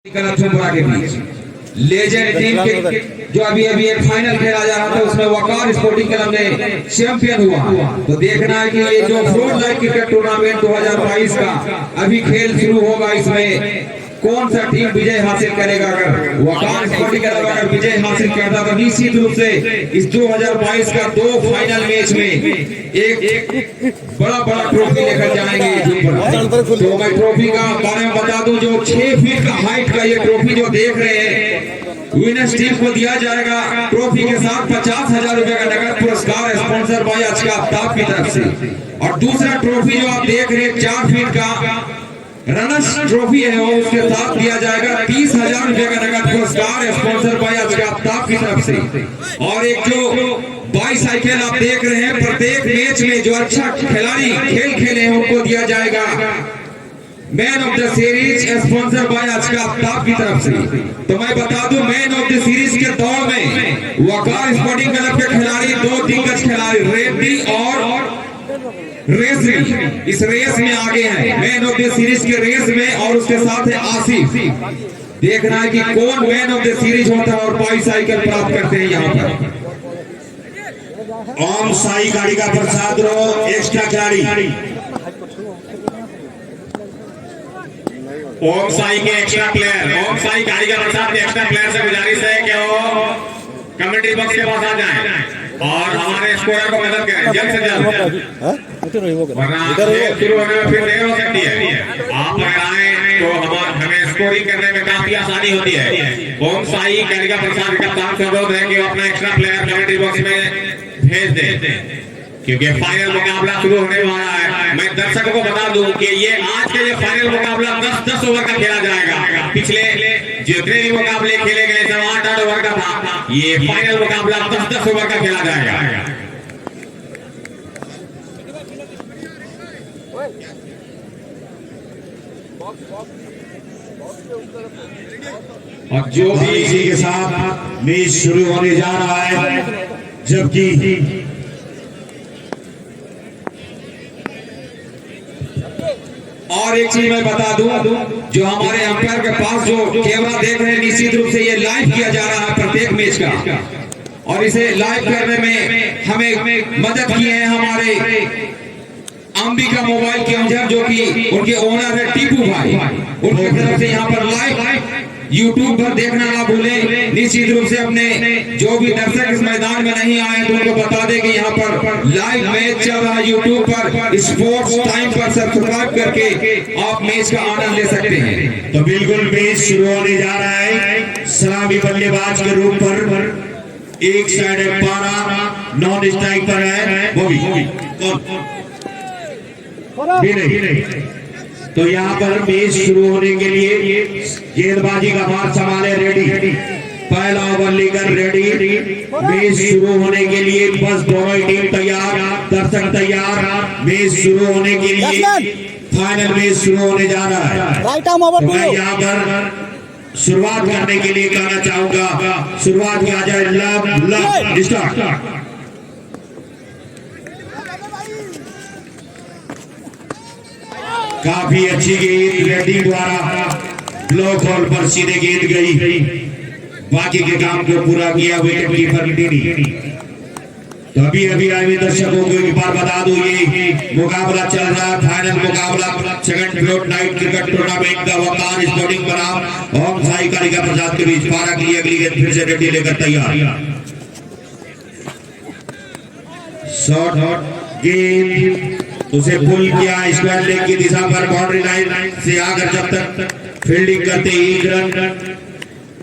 के बीच legend team के जो अभी अभी एक फाइनल खेला जा रहा था उसमें वकार स्पोर्टिंग क्लब ने चैंपियन हुआ। तो देखना है कि ये जो फ्लोर लाइट क्रिकेट टूर्नामेंट 2022 का अभी खेल शुरू होगा, इसमें कौन सा टीम विजय हासिल करेगा। अगर वकार स्पोर्टिंग क्लब अगर विजय हासिल करता तो निश्चित रूप से इस 2022 का 2 फाइनल मैच में एक बड़ा ट्रॉफी लेकर जाएंगे तो मैं ट्रॉफी का बारे में बता दूं, जो 6 फीट का हाइट का ये ट्रॉफी जो देख रहे हैं विनर्स टीम को दिया जाएगा। ट्रॉफी के साथ 50,000 रुपए का नगद पुरस्कार स्पॉन्सर बाय आज का आफ्ताब की तरफ से। और दूसरा ट्रॉफी जो आप देख रहे हैं 4 फीट का रनर्स ट्रॉफी है, वो उसके साथ दिया जाएगा 30,000 रुपए का नगद पुरस्कार स्पॉन्सर बाय आज का आफ्ताब की तरफ से। और एक जो बाईसाइकिल आप देख रहे हैं, प्रत्येक मैच में जो अच्छा खिलाड़ी खेल खेले हैं उनको दिया जाएगा man of the series sponsor by आज का आफ्ताब की तरफ से। तो मैं बता दूं मैन ऑफ द सीरीज के दौर में वकार स्पोर्टिंग क्लब के खिलाड़ी 2 दिग्गज खिलाड़ी रेड्डी और रेस इस रेस में आगे हैं, मैन ऑफ द सीरीज के रेस में। और उसके साथ है आसिफ। देखना है कि कौन मैन ऑफ द सीरीज होता है और बाईसाइकिल प्राप्त करते हैं यहाँ पर। ओम साई गाड़ी का प्रसाद रो एक्स्ट्रा खिलाड़ी ओम साई के एक्स्ट्रा प्लेयर, ओम साई गाड़ी का प्रसाद के एक्स्ट्रा प्लेयर से गुजारिश है कि वो कमेटी बॉक्स के पास आ जाएं और हमारे स्कोरर को मदद करें जल्द से जल्द, वरना शुरू होने में फिर देर हो सकती है। आप अगर आए तो हमें स्कोरिंग करने में काफी आसानी होती है। ओम साई गाड़ी का प्रसाद का काम से अनुरोध है कि वो अपना एक्स्ट्रा प्लेयर कमेटी बॉक्स में भेज दे, क्योंकि फाइनल मुकाबला शुरू होने वाला है। मैं दर्शकों को बता दूं कि ये आज के ये फाइनल मुकाबला 10-10 ओवर का खेला जाएगा। पिछले जितने भी मुकाबले खेले गए थे 8-8 ओवर का था, ये फाइनल मुकाबला 10-10 ओवर का खेला जाएगा। और जो भी इसी के साथ मैच शुरू होने जा रहा है, जबकि और एक चीज मैं बता दूं, जो हमारे अंपायर के पास जो कैमरा देख रहे हैं निश्चित रूप से ये लाइव किया जा रहा है प्रत्येक मैच का, और इसे लाइव करने में हमें मदद किए हैं हमारे अंबिका मोबाइल के अंजर, जो कि उनके ओनर है टीपू भाई। उनकी तरफ से यहाँ पर लाइव यूट्यूब पर देखना ना भूलें। निश्चित रूप से अपने जो भी दर्शक इस मैदान में नहीं आए तो उनको बता दें कि यहाँ पर लाइव मैच चल रहा है यूट्यूब पर, स्पोर्ट्स टाइम पर सब्सक्राइब करके आप मैच का आनंद ले सकते हैं। तो बिल्कुल मैच शुरू होने जा रहा है। सलामी बल्लेबाज के रूप पर एक साइड है पारा, नॉन स्ट्राइक पर है वो भी नहीं। तो यहाँ पर मैच शुरू होने के लिए गेंदबाजी का भार संभाले रेडी, पहला ओवर लेकर रेडी। मैच शुरू होने के लिए बस दोनों ही टीम तैयार, दर्शक तैयार। मैच शुरू होने के लिए फाइनल मैच शुरू होने जा रहा है। तो मैं यहाँ पर शुरुआत करने के लिए कहना चाहूंगा, शुरुआत किया जाए लव स्टार्ट। काफी अच्छी गेंद रेड्डी द्वारा ब्लॉक होल पर सीधे गेंद गई, बाकी के काम को पूरा किया विकेट कीपर टीनी। तो अभी आए दर्शकों को एक बार बता दूं, ये मुकाबला चल रहा है फाइनल मुकाबला second floor night cricket tournament का वकार स्पोर्टिंग बनाम ओम साई कालिका प्रसाद के बीच। पारा के लिए अगली गेंद फिर से रेड्डी लेकर तैयार। शॉट गेंद उसे पुल किया स्क्वायर लेग की दिशा पर, बाउंड्री लाइन से आकर जब तक फील्डिंग करते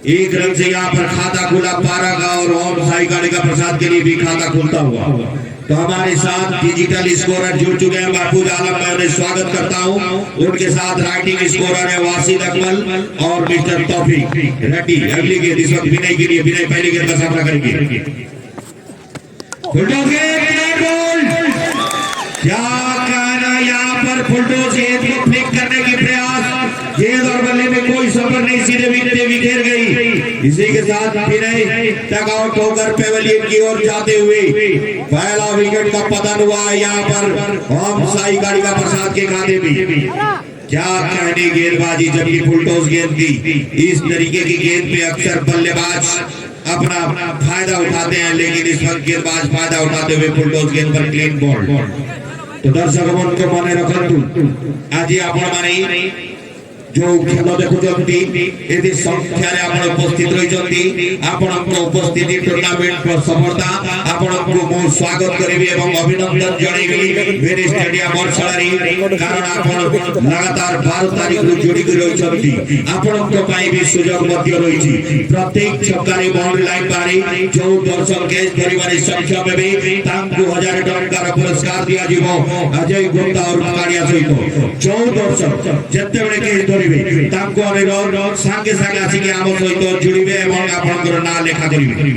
एक रन से यहाँ पर खाता खुला पारा का और ओम साई कालिका प्रसाद के लिए भी खाता खुलता हुआ। तो हमारे साथ डिजिटल स्कोरर जुड़ चुके हैं महफूज आलम, मैं उन्हें स्वागत करता हूँ। उनके साथ राइटिंग स्कोरर है वासिद अकमल और मिस्टर तौफीक रेड्डी। अगली गेंद इस वक्त विनय के लिए, विनय पहली गेंद का सामना करेंगे। क्या कहना यहाँ पर फुलटोस गेंद को फ्लिक करने की प्रयास, गेंद और बल्ले में कोई सफर नहीं, सीधे विकेट गई। इसी के साथ विनय टग आउट होकर पेवेलियन की ओर जाते हुए पहला विकेट का पतन हुआ यहाँ पर ओम साई कालिका प्रसाद के खाते में। क्या कहने गेंदबाजी, जबकि फुलटॉस गेंद थी। इस तरीके की गेंद पे अक्सर बल्लेबाज अपना फायदा उठाते हैं, लेकिन इस वक्त गेंदबाज फायदा उठाते हुए फुलटॉस गेंद पर क्लीन बॉल। तो दर्शक को मने रखतु आज आपण माने जो खेल देखुंती ये संख्यार आप उपस्थित रही आपण उपस्थिति टूर्नामेंट सफलता आपण को स्वागत करी और अभिनंदन जनइबी भेरी स्टेडियम बरसाड़ी, कारण आप लगातार 12 तारीख रु जोड़ी रही आपण भी सुजोग रही। प्रत्येक छक्कारे बाउंड्री लाइन पारी जो दर्शक कैच धरबार सक्षम हे 1000 टंकार पुरस्कार दिया अजय गुप्ता और काड़िया सहित जो दर्शक जिते बड़े कैच धरवे सांगे सांगे आसिक आम सहित जुड़े और आपंकर ना लेखा करेंगे।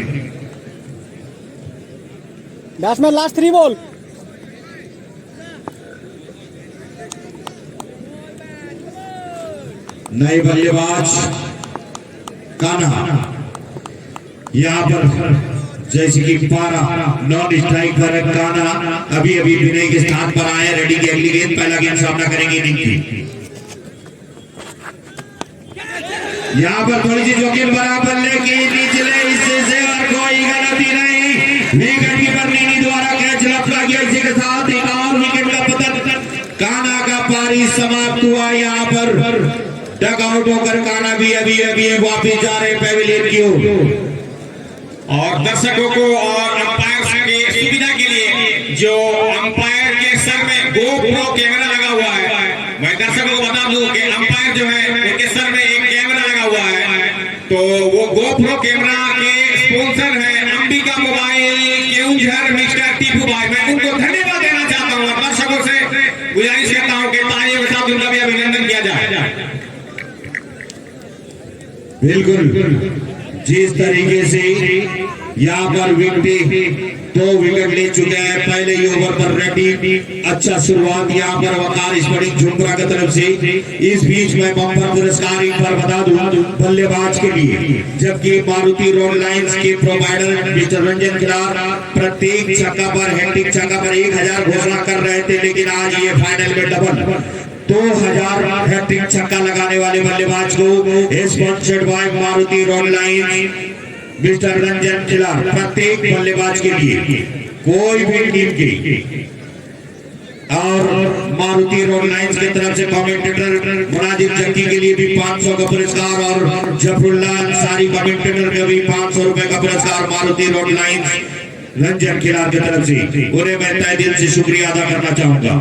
Batsman last 3 ball. नए बल्लेबाज कान्हा यहाँ पर जैसे कि पारा नॉन स्ट्राइक पर कान्हा अभी अभी विनय के स्थान पर आए, रेडी की अगली गेंद पहला गेंद सामना करेंगे इनिंग की। यहाँ पर थोड़ी सी जोखिम बराबर लेकिन निचले हिस्से से और कोई गलती नहीं। विकेट कीपर नीनी द्वारा कैच लपका गया, इसी के साथ एक और विकेट का पतन। कान्हा का पारी समाप्त हुआ। यहाँ पर डग आउट होकर कान्हा भी अभी अभी वापिस जा रहे पेविलियन की ओर। और दर्शकों को और अंपायर की सुविधा के लिए जो अंपायर के सर में GoPro कैमरा लगा हुआ है, मैं दर्शकों को बता दूं कि अंपायर जो है उनके सर में एक कैमरा लगा हुआ है, तो वो GoPro कैमरा के स्पॉन्सर है अंबिका मोबाइल केउंझर मिस्टर टीपू भाई। मैं उनको धन्यवाद देना चाहता हूँ। दर्शकों से गुजारिश करता हूँ कि तालियों के साथ उनका भी अभिनंदन किया जाए। बिल्कुल जिस तरीके से यहाँ पर विकेट 2 विकेट ले चुके हैं पहले ही ओवर पर रेड्डी। अच्छा शुरुआत यहाँ पर वकार स्पोर्टिंग झुमरा की तरफ से। इस बीच में बम्पर पुरस्कार एक बार बता दूं बल्लेबाज के लिए, जबकि मारुति रोड लाइंस के प्रोवाइडर मिस्टर रंजन खिलार प्रत्येक छक्का पर हैट्रिक छक्का पर 1000 घोषणा कर रहे थे, लेकिन आज ये फाइनल में डबल 2000 हैट्रिक छक्का लगाने वाले बल्लेबाज को sponsored by Maruti road lines mister Ranjan Khilar प्रत्येक बल्लेबाज के लिए कोई भी टीम के। और मारुति रोड लाइंस की तरफ से कमेंटेटर मुनाजिब जक्की के लिए भी 500 का पुरस्कार और जफरुल्लाह अंसारी कमेंटेटर के भी 500 रुपए का पुरस्कार मारुति रोड लाइंस रंजन खिलार की तरफ से। उन्हें मैं तहे दिल से शुक्रिया अदा करना चाहूंगा।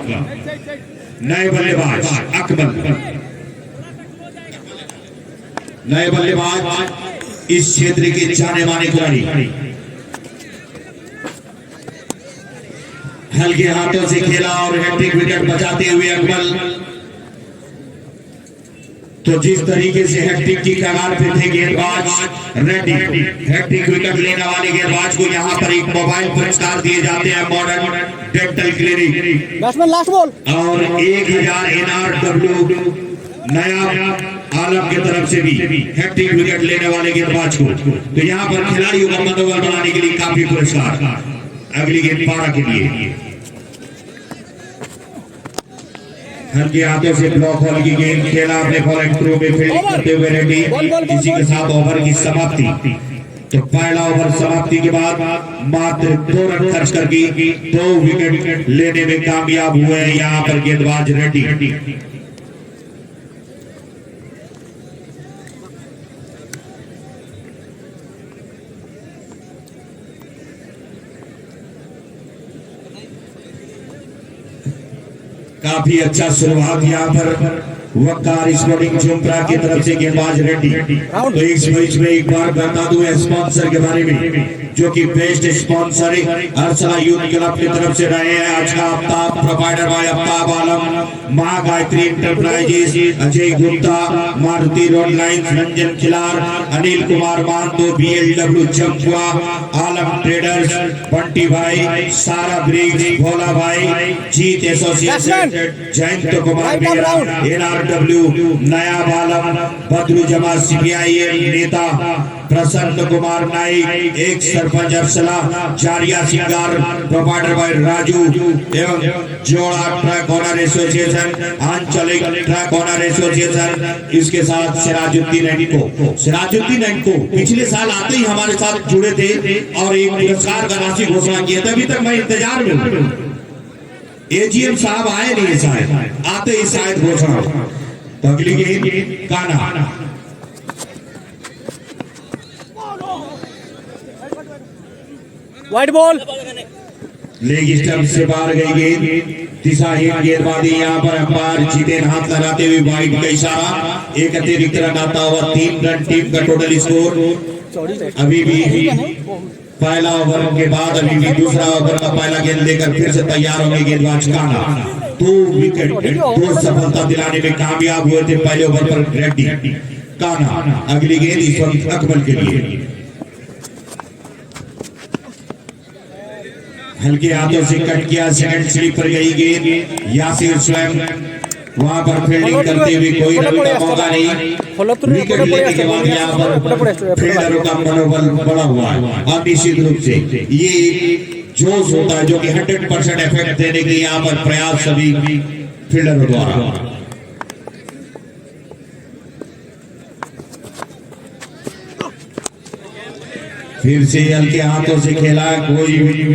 नए बल्लेबाज अकबर, नए बल्लेबाज इस क्षेत्र के जाने माने खिलाड़ी, हल्के हाथों से खेला और हैट्रिक विकेट बचाते हुए अकबर। तो जिस तरीके से हैट्रिक की कगार पे थे गेंदबाज रेड्डी, हैट्रिक विकेट लेने वाले गेंदबाज को यहाँ पर एक मोबाइल पुरस्कार दिए जाते हैं modern dental clinic batsman last ball और 1000 NRW नया आलम की तरफ से भी हैट्रिक विकेट लेने वाले गेंदबाज को। तो यहाँ पर खिलाड़ियों का मनोबल बनाने के लिए काफी पुरस्कार। अगली गेंद पारा के लिए हल्के हाथों से ब्लॉक हॉल की गेंद खेला अपने फॉलोइंग थ्रू में फील्डिंग करते हुए रेड्डी। इसी के साथ ओवर की समाप्ति। तो पहला ओवर समाप्ति के बाद मात्र 2 रन खर्च करके 2 विकेट लेने में कामयाब हुए हैं यहाँ पर गेंदबाज रेड्डी। काफी अच्छा शुरुआत यहाँ पर वकार स्पोर्टिंग झुमरा की तरफ से गेंदबाज रेड्डी। तो इस बीच में एक बार बता दूं स्पॉन्सर के बारे में, जो कि best sponsor Arsala youth club की तरफ से रहे हैं आज का Aftab, provider by Aftab Alam, Maa Gayatri enterprises, Ajay Gupta, Maruti road lines Ranjan Khilar, Anil Kumar Mando, BLW Champua, Alam traders, Bunty Bhai, Sara Briggs, Bhola Bhai, Jeet association, Jayant Kumar NRW नया बालम, बदरू जमा CPIM नेता प्रसन्न कुमार नाइक, एक सरपंच अफसला जारिया सिंगार प्रोवाइडर बाय राजू एवं जोड़ा ट्रक ऑनर एसोसिएशन, आंचलिक ट्रक ऑनर एसोसिएशन, इसके साथ सिराजुद्दीन एंको पिछले साल आते ही हमारे साथ जुड़े थे और एक पुरस्कार का राशि घोषणा किया था। अभी तक मैं इंतजार में हूँ, एजीएम साहब आए नहीं, शायद आते ही शायद घोषणा। तो अगली गेंद काना, वाइड बॉल, लेग स्टंप से बाहर गई गेंद, दिशाहीन गेंदबाजी। यहाँ पर अंपायर जीतेन हाथ लगाते हुए वाइड का इशारा, एक अतिरिक्त रन आता हुआ 3 रन टीम का टोटल स्कोर। अभी भी पहला ओवर के बाद अभी भी दूसरा ओवर का पहला गेंद लेकर फिर से तैयार होंगे गेंदबाज काना। 2 विकेट 2 सफलता दिलाने में कामयाब हुए थे पहले ओवर पर रेड्डी काना। अगली गेंद इस वक्त अकमल के लिए, हल्के हाथों से कट किया, सेकंड स्लिप पर गई गेंद। यासिर स्वयं वहां पर फील्डिंग करते हुए, कोई रन का मौका नहीं। विकेट लेने के बाद यहाँ पर फील्डरों का मनोबल बढ़ा हुआ है और निश्चित रूप से ये जोश होता है जो कि 100% इफेक्ट देने के यहाँ पर प्रयास सभी फील्डरों द्वारा। फिर से हल्के हाथों से खेला, कोई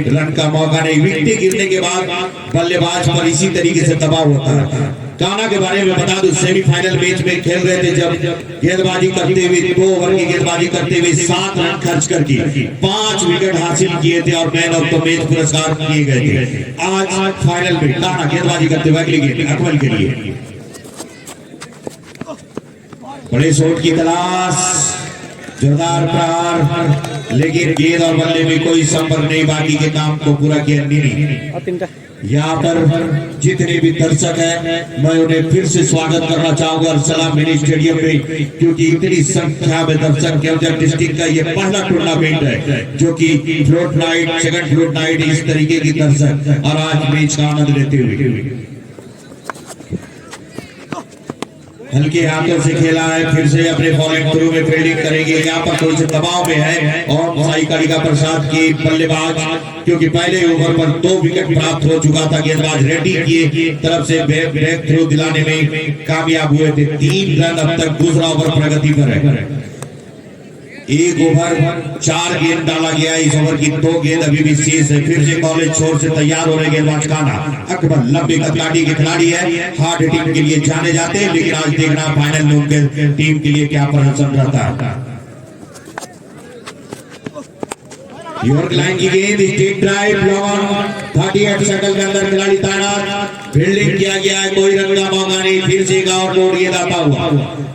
रन का मौका नहीं। विकेट गिरने के बाद बल्लेबाज पर इसी तरीके से दबाव होता है। काना के बारे में बता दूं, सेमीफाइनल मैच में खेल रहे थे जब गेंदबाजी करते हुए 2 ओवर की गेंदबाजी करते हुए 7 रन खर्च करके 5 विकेट हासिल किए थे और मैन ऑफ द मैच पुरस्कार किए गए थे। आज फाइनल में काना गेंदबाजी करते हुए अगली गेंद अकमल के लिए, बड़े शॉट की तलाश, जोरदार प्रहार, लेकिन गेंद और बल्ले में कोई संपर्क नहीं। बाकी के काम को पूरा किया नहीं। यहाँ पर जितने भी दर्शक हैं मैं उन्हें फिर से स्वागत करना चाहूंगा सलाम मिनी स्टेडियम में, क्योंकि इतनी संख्या में दर्शक केवल डिस्ट्रिक्ट का ये पहला टूर्नामेंट है जो कि float night, second float night, इस तरीके की दर्शक और आज मैच का आनंद लेते हुए हल्के हाथों से खेला है। फिर से अपने बॉलिंग थ्रू में फील्डिंग करेंगे। यहाँ पर थोड़ी से दबाव में है और साई कालिका प्रसाद की बल्लेबाज, क्योंकि पहले ओवर पर 2 विकेट प्राप्त हो चुका था। गेंदबाज रेड्डी की तरफ से बैक थ्रू दिलाने में कामयाब हुए थे। 3 रन अब तक दूसरा ओवर प्रगति पर है। 1 ओवर 4 गेंद डाला गया, इस ओवर की 2 गेंद अभी भी शेष है। फिर से कॉलेज छोर से तैयार हो रहे गेंदबाज काना। अकबर लंबी कदकाठी के खिलाड़ी है, हार्ड हिटिंग के लिए जाने जाते हैं, लेकिन आज देखना फाइनल में उनके टीम के लिए क्या प्रदर्शन रहता है। यॉर्क लाइन की गेंद, स्ट्रेट ड्राइव, लॉन 38 सर्कल के अंदर खिलाड़ी तैनात, फील्डिंग किया गया है, कोई रन का मौका नहीं। फिर से एक और लोड गेंद आता हुआ,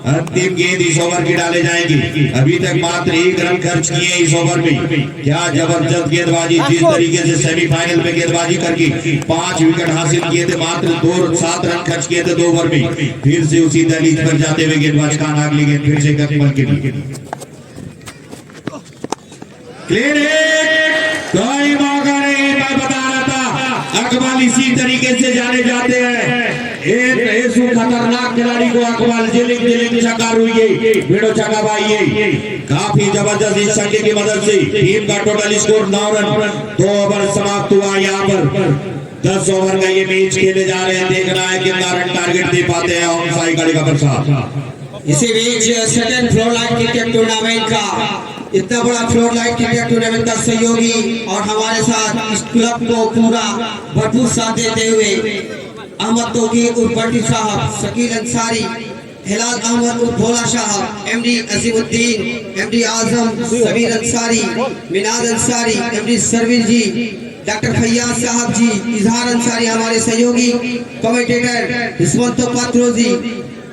अंतिम गेंद इस ओवर की डाले जाएंगी। अभी तक मात्र 1 रन खर्च किए इस ओवर में। क्या जबरदस्त गेंदबाजी, जिस तरीके से सेमीफाइनल में गेंदबाजी करके 5 विकेट हासिल किए थे, मात्र 7 रन खर्च किए थे 2 ओवर में। फिर से उसी दहलीज पर जाते हुए गेंदबाज काना। अगली गेंद फिर से अकमल के लिए, क्लीन हिट, कोई मौका नहीं। मैं बता रहा था अकमल इसी तरीके से जाने जाते हैं। खतरनाक खिलाड़ी को अकमल जिलिंग छक्का रुइए, भिड़ो छक्का भाई, काफी जबरदस्त इस छक्के की मदद से टीम का टोटल स्कोर 9 रन। 2 ओवर समाप्त हुआ। यहाँ पर 10 ओवर का ये मैच खेले जा रहे हैं। देखना है कितना रन टारगेट दे पाते हैं और साई कालिका प्रसाद। इसी बीच second floor light cricket tournament का, इतना बड़ा फ्लोर लाइट क्रिकेट टूर्नामेंट का सहयोगी और हमारे साथ इस क्लब को पूरा भरपूर साथ देते हुए अहमद तौकीर उर्फ भट्टी साहब, शकील अंसारी, हिलाल अहमद उर्फ भोला साहब, एमडी अजीमुद्दीन, एमडी आजम, सबीर अंसारी, मिनाज अंसारी, एमडी सरवीर जी, डॉक्टर फैयाज साहब जी, इजहार अंसारी हमारे सहयोगी, कमेंटेटर हिस्मत पात्रोजी,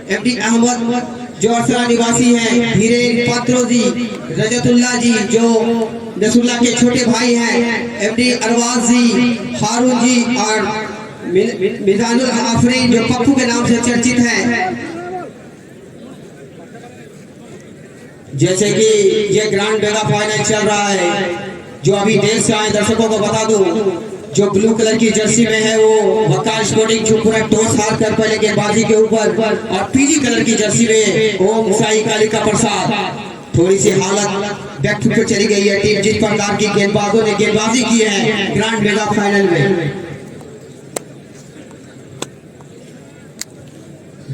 एमडी अहमद जो अरसला निवासी हैं, हीरेन पात्रोजी, रजतुल्लाह जी जो नसरुल्लाह के छोटे भाई हैं, एमडी अरवाज जी, हारून जी और मिजानुल आफरीन जो पप्पू के नाम से चर्चित है। जैसे कि ये ग्रांड मेगा फाइनल चल रहा है, जो अभी देश से आए दर्शकों को बता दूं, जो ब्लू कलर की जर्सी में है वो वकार स्पोर्टिंग छुपुरा टॉस हार कर पहले गेंदबाजी के ऊपर, और पीली कलर की जर्सी में ओम साई कालिका प्रसाद थोड़ी सी हालत बैक फुट पे चली गई है टीम जिस प्रकार की गेंदबाजों ने गेंदबाजी की है ग्रैंड मेगा फाइनल में।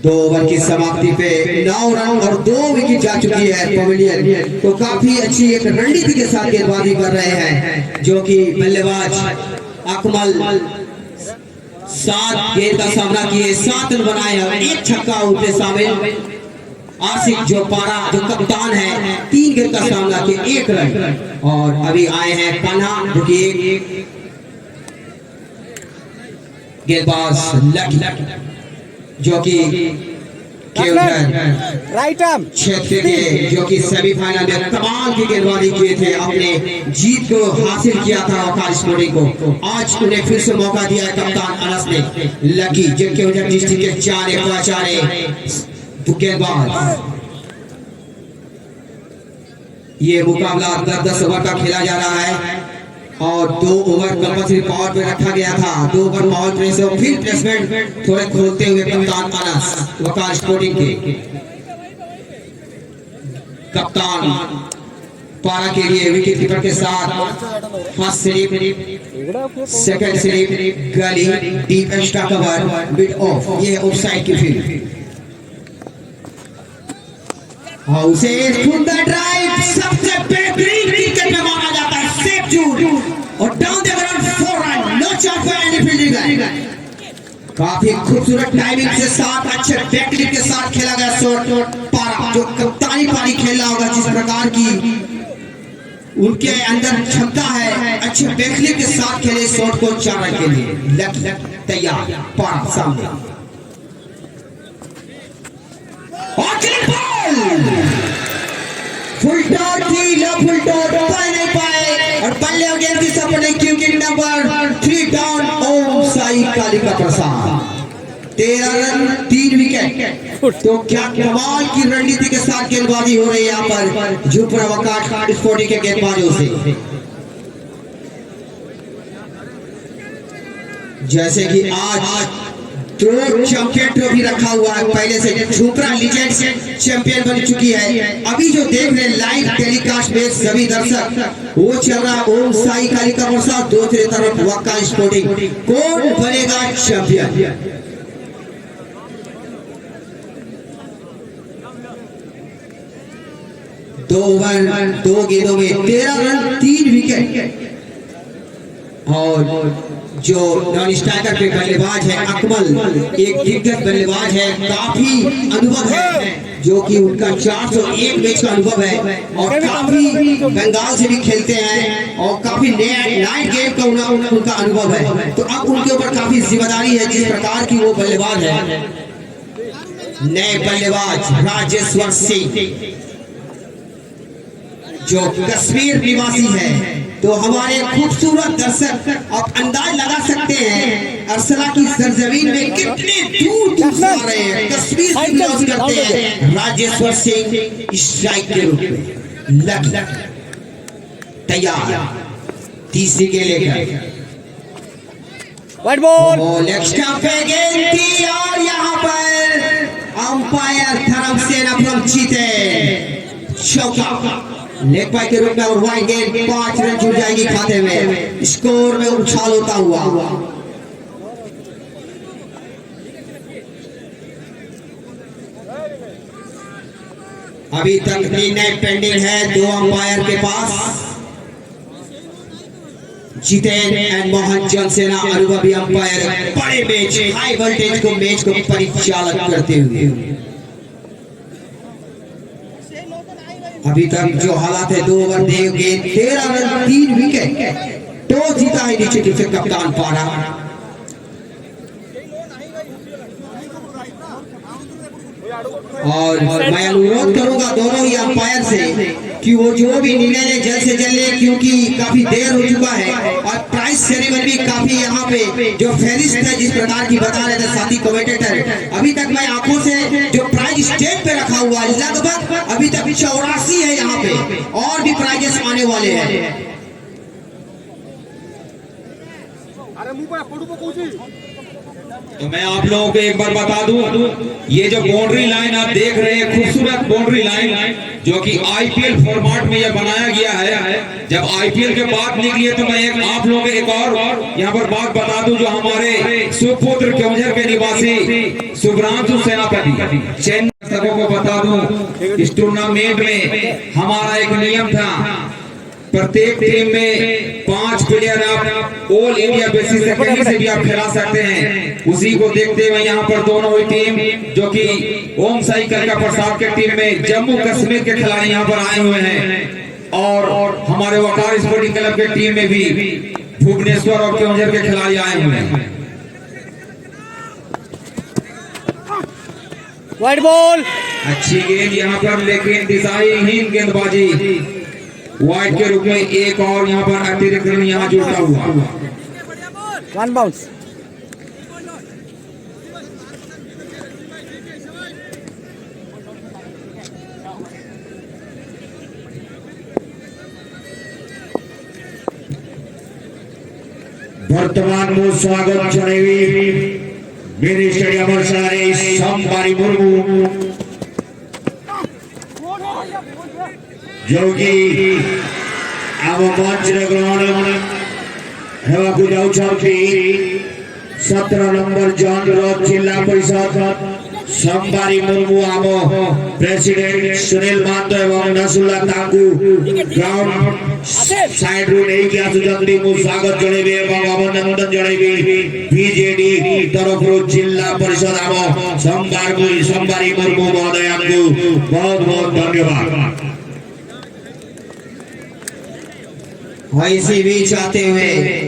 2 ओवर की समाप्ति पे 9 रन और 2 विकेट जा चुकी है पवेलियन। तो काफी अच्छी एक रणनीति के साथ गेंदबाजी कर रहे हैं जो कि बल्लेबाज अकमल 7 गेंद का सामना किए 7 रन बनाए और 1 छक्का उनके शामिल। आसिफ जो पारा जो कप्तान है 3 गेंद का सामना किए 1 रन। और अभी आए हैं कान्हा जो कि एक गेंदबाज लकी जो कि राइट आर्म क्षेत्र के जो कि सेमीफाइनल में कमाल की गेंदबाजी किए थे, अपने जीत को हासिल किया था वकार स्पोर्टिंग को। आज उन्हें फिर से मौका दिया है कप्तान अनस ने। लकी जिनके वजह डिस्ट्रिक्ट के 4 गेंदबाज। ये मुकाबला 10-10 ओवर का खेला जा रहा है और 2 ओवर कंपल्सरी पावर पे रखा गया था। 2 ओवर पावर प्ले से फिर प्लेसमेंट थोड़े खोलते हुए कप्तान अनस वकार स्पोर्टिंग के। कप्तान पारा के लिए विकेट कीपर के साथ फर्स्ट स्लिप सेकंड स्लिप गली deep extra cover bit of, ये ऑफसाइड की फील्ड। उसे सुंदर ड्राइव सबसे बेहतरीन क्रिकेट में माना जाता है। सेफ जूड और down the ground 4 run, no chance for any fielding. काफी खूबसूरत टाइमिंग के साथ अच्छे बैकलिप के साथ खेला गया शॉट। पारा जो कप्तानी पारी खेल रहा होगा जिस प्रकार की उनके अंदर क्षमता है, अच्छे बैकलिप के साथ खेले शॉट को 4 रन के लिए। लक तैयार, पारा सामने फुल टॉस थी, लो फुल टॉस पा नहीं पाए और बल्ले हो गया किस अपने क्योंकि नंबर 3 डाउन ओम साई कालिका प्रसाद 13 रन 3 विकेट। तो क्या कमाल की रणनीति के साथ गेंदबाजी हो रही है यहाँ पर झुपरा वकाट स्पोर्टिंग के गेंदबाजों से। जैसे कि आज 2 चैंपियन ट्रॉफी रखा हुआ है पहले से। झुपरा लीजेंड्स चैंपियन बन चुकी है। अभी जो देख रहे लाइव टेलीकास्ट में सभी दर्शक वो चल रहा ओम साई कालिका प्रसाद, दूसरी तरफ वक्का स्पोर्टिंग। कौन बनेगा चैंपियन? दो ओवर 2 गेंदों में 13 रन 3 विकेट। और जो नॉन स्ट्राइकर पे बल्लेबाज है अकमल, एक दिग्गज बल्लेबाज है, काफी अनुभव है जो कि उनका 401 मैच का अनुभव है और काफी बंगाल से भी खेलते हैं और काफी नाइट गेम का उनका अनुभव है। तो अब उनके ऊपर काफी जिम्मेदारी है जिस प्रकार की वो बल्लेबाज है। नए बल्लेबाज राजेश्वर सिंह जो कश्मीर निवासी है। तो हमारे खूबसूरत दर्शक आप अंदाज लगा सकते हैं अरसला की सरजमीन में कितने दूर से आ रहे हैं, कश्मीर से बिलोंग करते हैं। राजेश्वर सिंह स्ट्राइक के रूप में लक तैयार, तीसरी के लेकर वाइड बॉल एक्स्ट्रा पे गेंद थी और यहाँ पर अंपायर धर्मसेना फ्रॉम जीते चौका लेग बाय के रूप में और वाइड गेंद 5 रन जुड़ जाएगी खाते में। स्कोर में उछाल होता हुआ अभी तक 3 नेट पेंडिंग है 2 अंपायर के पास। जितेन एंड मोहन जनसेना अनुभवी अंपायर बड़े मैच हाई वोल्टेज को मैच को परिचालन करते हुए। अभी तक जो हालात है 2 ओवर 2 गेंद 13 रन 3 विकेट। टॉस जीता है नीचे टीम से कप्तान पारा। और मैं अनुरोध करूंगा दोनों ही अंपायर से कि वो जो भी निर्णय ले जल्द से जल्द ले क्योंकि काफी देर हो चुका है और प्राइज सेरेमनी भी काफी यहाँ पे जो फेरिस्ट है जिस प्रकार की बता रहे थे साथी कमेंटेटर। अभी तक मैं आंखों से जो प्राइज स्टेज पे रखा हुआ है लगभग अभी तक 84 है यहाँ पे और भी प्राइजेस आने वाले हैं। तो मैं आप लोगों को एक बार बता दूं, ये जो बाउंड्री लाइन आप देख रहे हैं खूबसूरत बाउंड्री लाइन जो कि आईपीएल फॉर्मेट में यह बनाया गया है। जब आईपीएल के बात निकली है तो मैं आप लोगों को एक और यहाँ पर बात बता दूं, जो हमारे सुपुत्र केवंझर के निवासी शुभ्रांशु सेनापति चेन्नई सबों को बता दूं, इस टूर्नामेंट में हमारा एक नियम था, प्रत्येक टीम में 5 प्लेयर आप ऑल इंडिया बेसिस से कहीं से भी आप खिला सकते हैं। उसी को देखते हुए यहाँ पर दोनों ही टीम, जो कि ओम साई कलका प्रसाद के टीम में जम्मू कश्मीर के खिलाड़ी यहाँ पर आए हुए हैं, और हमारे वकार स्पोर्टिंग क्लब के टीम में भी भुवनेश्वर और केवंझर के खिलाड़ी आए हुए हैं। वाइड बॉल, अच्छी गेंद यहाँ पर, लेकिन दिशाहीन गेंदबाजी, वाइड के रूप में एक और यहाँ पर अतिरिक्त रन यहाँ जुड़ता हुआ। 1 बाउंस। वर्तमान में स्वागत जणावी मेरे स्टेडियम सारे संबारी मुर्मू, जो कि आम मंच ग्रहण हेबाकू जाउछंती 17 नंबर जॉन रोड जिला परिषद संबारी मुर्मू आम प्रेसिडेंट सुनील महतो एवं नसुल्ला ताकू ग्राउंड साइड रू नहीं कि आसुचंती मु स्वागत जणेबी एवं अभिनंदन जणेबी बीजेडी तरफ रू जिला परिषद आम संबारी मुर्मू महोदय को बहुत बहुत धन्यवाद। इसी बीच आते हुए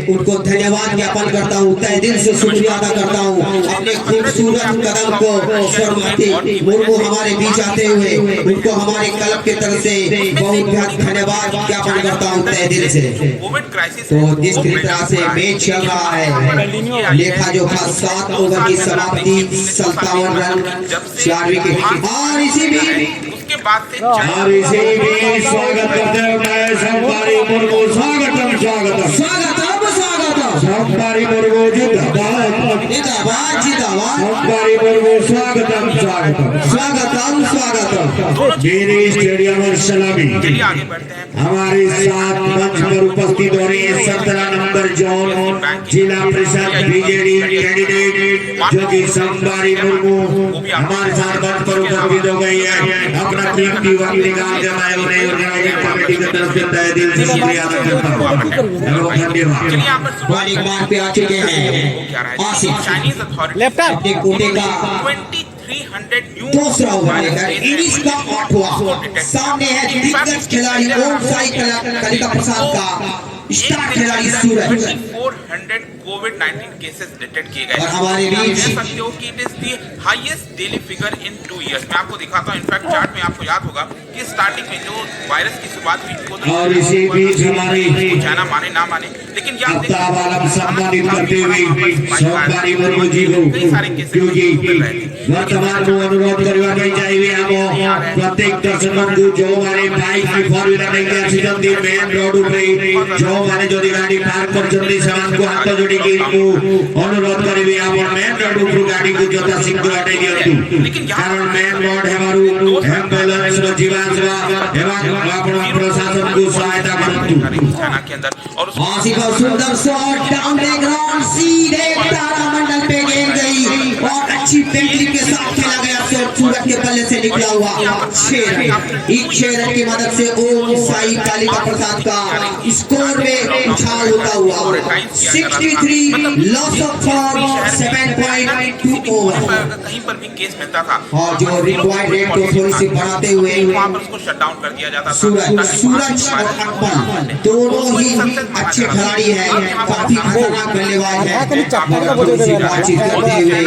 उनको धन्यवाद ज्ञापन करता हूँ, तहे दिल से शुक्रिया अदा करता हूँ। अपने खूबसूरत कदम को शर्माती मुर्मू हमारे बीच आते हुए उनको हमारे क्लब के तरफ से बहुत बहुत धन्यवाद ज्ञापन करता हूँ तहे दिल से। तो जिस तरह से मैच चल रहा है, लेखा जोखा 7 ओवर की समाप्ति, 57 रन, 4 विकेट, और इसी बीच स्वागत करते हैं संबारी मुर्मू, स्वागतम स्वागतम स्वागतम स्वागतम, संबारी मुर्मू जिंदाबाद जिंदाबाद जिंदाबाद, संबारी मुर्मू स्वागतम स्वागतम स्वागतम स्वागतम। मेरे स्टेडियम और सलामी हमारे साथ मंच पर उपस्थित हो रही है 17 नंबर जोन जिला परिषद बीजेडी कैंडिडेट, जो कि संबारी मुर्मू हमारे साथ मंच पर उपस्थित हो गई है। अपना कीमती वक्त निकाल कर मैं उन्हें ऑर्गेनाइजिंग कमेटी की तरफ से तहे दिल से शुक्रिया अदा करता हूँ। धन्यवाद। वाली बार पे आ चुके हैं आसिफ, लेफ्ट आर्म, अपने कोटे का 2रा ओवर लेकर इनिंग्स का 8वां। सामने है दिग्गज खिलाड़ी ओम साई कलिका प्रसाद का स्टार खिलाड़ी सूरज। 400 कोविड-19 केसेस डिटेक्ट किए गए। और हमारे बीच कह सकते हो कि it is the highest daily figure in 2 years. मैं आपको दिखाता हूं, इनफैक्ट चार्ट में आपको याद होगा कि स्टार्टिंग में जो वायरस की शुरुआत हुई थी वो तो और इसी बीच हमारी चाइना माने ना माने, लेकिन ये आप अफ्ताब आलम सम्मानित करते हुए संबारी मुर्मू जी को, क्योंकि वर्तमान में अनुरोध करवा चाहिए हम प्रत्येक दर्शकों को जो हमारे बाइक में 4 व्हीलर लेके आछिजंती मेन रोड ऊपर जो माने जो गाड़ी पार्क करछंती सेमान को हाथ जोड़ी के अनुरोध करिवे आपण मेन रोड ऊपर गाड़ी को जता शीघ्र हटाई दियंतु, कारण मेन रोड हेबारु एम्बुलेंस रो जीवन सेवा एवं आपण प्रशासन को सहायता करंतु। चाइना के अंदर और आसिफ का सुंदर शॉट डाउन द ग्राउंड, सीधे तारामंडल पे गेंद गई और अच्छी पेंटिंग के साथ खेला गया शॉट, सूरज के बल्ले से निकला हुआ 6 रन। इस 6 रन की मदद से ओम साई कालिका प्रसाद का स्कोर में उछाल होता हुआ 63 लॉस ऑफ फॉर्म 7.2 ओवर। कहीं पर भी केस मिलता था और जो रिक्वायर्ड रेट को थोड़ी सी बढ़ाते हुए वहां पर उसको शट डाउन कर दिया जाता था। सूरज और अकबर दोनों ही अच्छे खिलाड़ी हैं, काफी खतरनाक बल्लेबाज हैं। बातचीत करते हुए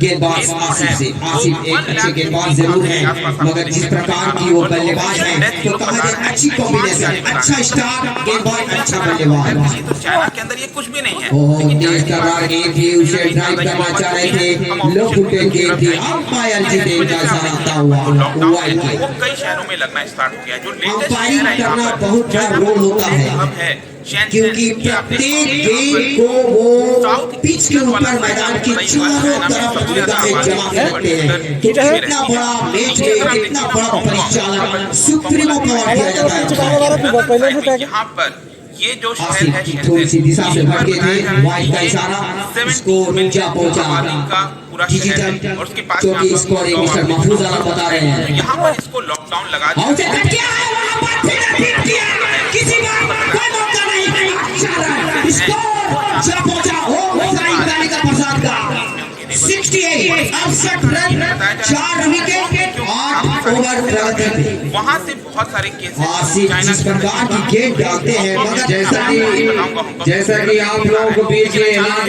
गेंदबाज आसिफ से, आसिफ एक अच्छे गेंदबाज जरूर हैं, मगर जिस प्रकार की वो बल्लेबाज हैं तो कहा जाए अच्छी कॉम्बिनेशन, अच्छा स्टार्ट गेंदबाज, अच्छा बल्लेबाज। तो चाइना के अंदर ये कुछ भी नहीं है। ओह तेज तर्रार गेंद थी, उसे ड्राइव करना चाह रहे थे लोग, उठे गेंद थी, अंपायर जी ने इनका सराहता हुआ वाइड वो कई शहरों में लगना स्टार्ट हो गया। जो अंपायरिंग करना बहुत बड़ा रोल होता है। अब है क्योंकि प्रत्येक गेंद को वो पिच के ऊपर मैदान के चारों तरफ निगाहें जमा के रखते हैं। तो कितना बड़ा मैच है, कितना बड़ा परिचालन सुप्रीमो पावर दिया जाता है। यहाँ पर ये जो शहर आसिफ है की थोड़ी सी दिशा से भटके थे, वाइड का इशारा, इसको ऊंचा पहुंचा पूरा डिजिटल, और उसके पास क्योंकि स्कोर एक मिस्टर महफूज आलम बता रहे हैं। यहाँ पर इसको लॉकडाउन लगा दिया। आउट से कट गया है, वहां पर फिर किया, किसी का कोई मौका नहीं, अच्छा रहा स्कोर जब पहुंचा हो साई कालिका प्रसाद का 68 68 रन 4 विकेट 8 ओवर प्रगति। वहाँ से बहुत सारे केसेस आसिफ जिस प्रकार की गेंद डालते हैं, मगर जैसा कि आप लोगों को बीच में ऐलान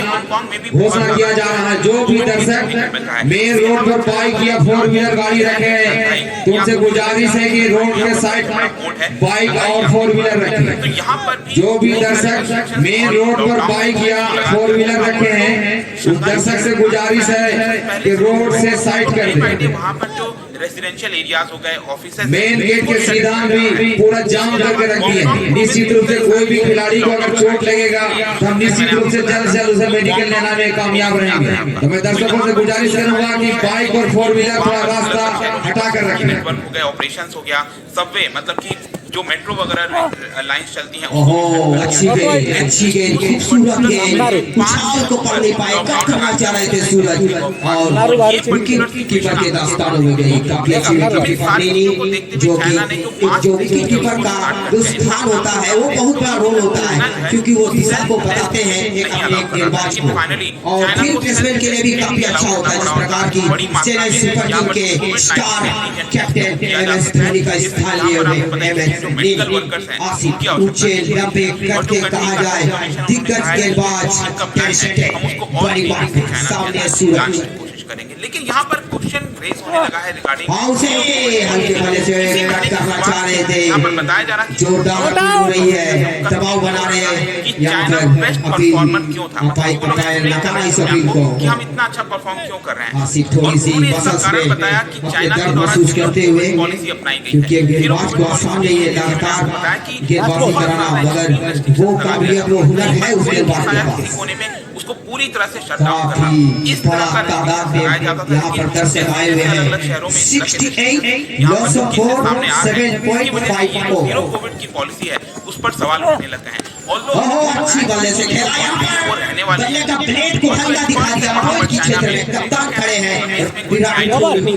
घोषणा किया जा रहा है, जो भी दर्शक मेन रोड पर बाइक या 4 व्हीलर गाड़ी रखे हैं, तुमसे गुजारिश है कि रोड के साइड बाइक और 4 व्हीलर रखें। तो यहाँ पर भी जो भी दर्शक मेन रोड पर बाइक या 4 व्हीलर रखे हैं, उस दर्शक से गुजारिश है कि रोड से साइड कर दें। वहाँ पर जो रेजिडेंशियल एरियाज हो गए, ऑफिसेज, मेन गेट के सीधा भी पूरा जाम करके रखी है। निश्चित रूप से कोई भी खिलाड़ी को अगर चोट लगेगा तो हम निश्चित रूप से जल्द से जल्द उसे मेडिकल लेना में कामयाब रहेंगे। तो मैं दर्शकों से गुजारिश करूंगा कि बाइक और 4 व्हीलर थोड़ा रास्ता हटा कर रखें। नेटवर्क हो गया, ऑपरेशन हो गया, सबवे, मतलब कि जो मेट्रो वगैरह लाइंस चलती हैं, ओहो अच्छी गेंद खूबसूरत गेंद, उछाल को पढ़ नहीं पाए, कट करना चाह रहे थे सूरज और विकेट कीपर के दास्तानों में गई। काफी अच्छी विकेट कीपर, जो विकेट कीपर का जो स्थान होता है वो बहुत बड़ा रोल होता है, क्योंकि वो दिशा को बताते हैं एक अपने गेंदबाज को, और फील्ड प्लेसमेंट के लिए भी काफी अच्छा होता है। जिस प्रकार की चेन्नई सुपर किंग के स्टार कैप्टन MS धोनी का स्थान लिए हुए मेडिकल वर्कर्स हैं, आसिफ ऊंचे लंबे कट के कहा जाए दिग्गज गेंदबाज बड़ी बात है, सामने सूरज कोशिश करेंगे। लेकिन यहाँ पर क्वेश्चन रेज होने लगा है रिगार्डिंग उसे हल्के भले से कट करना चाह रहे थे, यहाँ पर बताया जा रहा है जोरदार हो रही है, दबाव बना रहे हैं। कि यहाँ चाइना बेस्ट पर परफॉर्मर क्यों था, अंपायर नकारा इस अपील को कि हम इतना अच्छा परफॉर्म क्यों कर रहे हैं। आसिफ थोड़ी सी बसस में बताया कि अपने चाइना के दर्द द्वारा महसूस करते हुए, पॉलिसी अपनाई गई क्योंकि है। गेंदबाज को आसान नहीं है लगातार गेंदबाजी कराना, मगर वो काबिलियत वो हुनर है उस गेंदबाज के पास। कोने में उसको पूरी तरह से शट डाउन करना, काफी इस तरह बड़ा का तादाद में यहाँ पर दर्शक आए हुए हैं। 68 लॉस ऑफ 4 7.54 जीरो कोविड की पॉलिसी है, उस पर सवाल उठने लगते हैं। अच्छी बल्ले से खेला यहाँ वो रहने वाली बल्ले का ब्लेड को हल्का दिखा दिया, बॉल की क्षेत्र में कप्तान खड़े हैं विराट कोहली।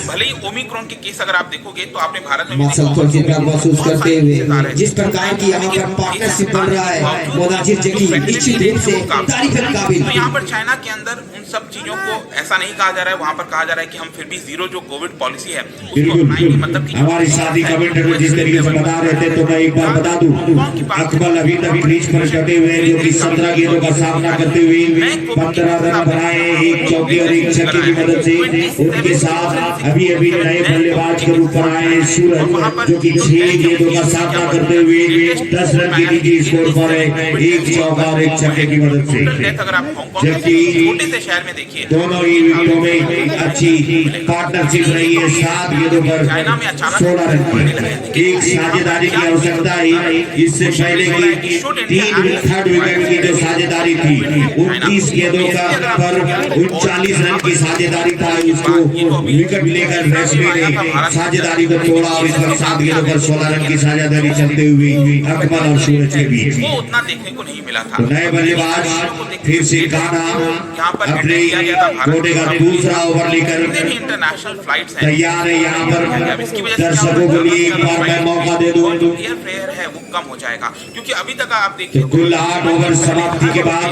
भले ही ओमिक्रॉन के केस अगर आप देखोगे तो आपने भारत में भी मौसम को जितना महसूस करते हुए जिस प्रकार की यहाँ पर पार्टनरशिप बन रहा है, मोनाजिर जकी निश्चित रूप से तारीफ के काबिल। तो यहाँ पर चाइना के अंदर उन सब चीजों को ऐसा नहीं कहा जा रहा है, वहाँ पर कहा जा रहा है कि हम फिर भी जीरो जो कोविड पॉलिसी है उसको अपनाएंगे। मतलब कि हमारी शादी कमेंटर में जिस तरीके से बता रहे थे, तो मैं एक बार बता दूं, अकबर अभी तक क्रीज पर कटे हुए, जो कि 17 गेंदों का सामना करते हुए 15 रन बनाए, एक चौके और एक छक्के की मदद से। उनके साथ अभी अभी नए बल्लेबाज के रूप पर आए सूरज, जो कि 6 गेंदों का सामना करते हुए 10 रन की निजी स्कोर पर है, एक चौका और एक छक्के की मदद से। अगर आप हांगकांग जबकि छोटे से शहर में देखिए, दोनों ही विकेटों में अच्छी पार्टनरशिप रही है। 7 गेंदों पर 16 रन की एक साझेदारी की आवश्यकता है। इससे पहले की 3 विकेट की जो साझेदारी थी, 29 गेंदों का पर 39 रन की साझेदारी था, उसको विकेट लेकर रेशमी ने साझेदारी को तोड़ा और इस पर 7 गेंदों पर 16 रन की साझेदारी चलते हुए अकबर और सूरज के बीच वो उतना देखने को नहीं मिला था। तो नए बल्लेबाज फिर से गाना अपने कोटे का दूसरा ओवर लेकर इंटरनेशनल फ्लाइट्स हैं, तैयार है। यहाँ पर दर्शकों के लिए एक बार मैं मौका दे दूं, एयर फेयर है वो कम हो जाएगा, क्योंकि अभी तक आप देखिए तो कुल 8 ओवर समाप्ति के बाद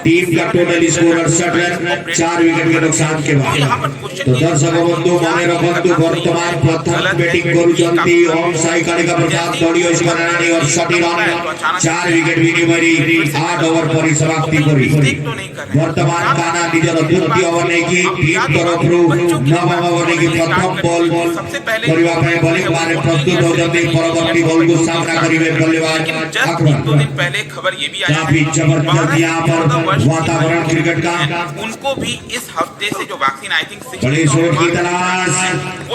टीम का टोटल स्कोर 68 रन, 4 विकेट के नुकसान के बाद। तो दर्शकों बंधु माने रखंतु वर्तमान प्रथम बैटिंग करुचंती ओम साई कालिका प्रसाद दौड़ियो स्मरणानी और शॉटी रन 4 विकेट विनिमय 8 ओवर पर समाप्ति करी। वर्तमान काना निजर द्वितीय ओवर ने की टीम तरफରୁ नवम ओवर ने की प्रथम बॉल କରିବା ପାଇଁ ବୋଲିଂ ମାନେ ପ୍ରସ୍ତୁତ होते परवर्ती बॉल को सामना करिवे बल्लेबाज अकबर। 2 दिन पहले खबर ये भी आई काफी जबरदस्त यहाँ पर वातावरण क्रिकेट का। उनको भी इस हफ्ते से जो जो वैक्सीन आई थिंक बड़े शॉट की तलाश,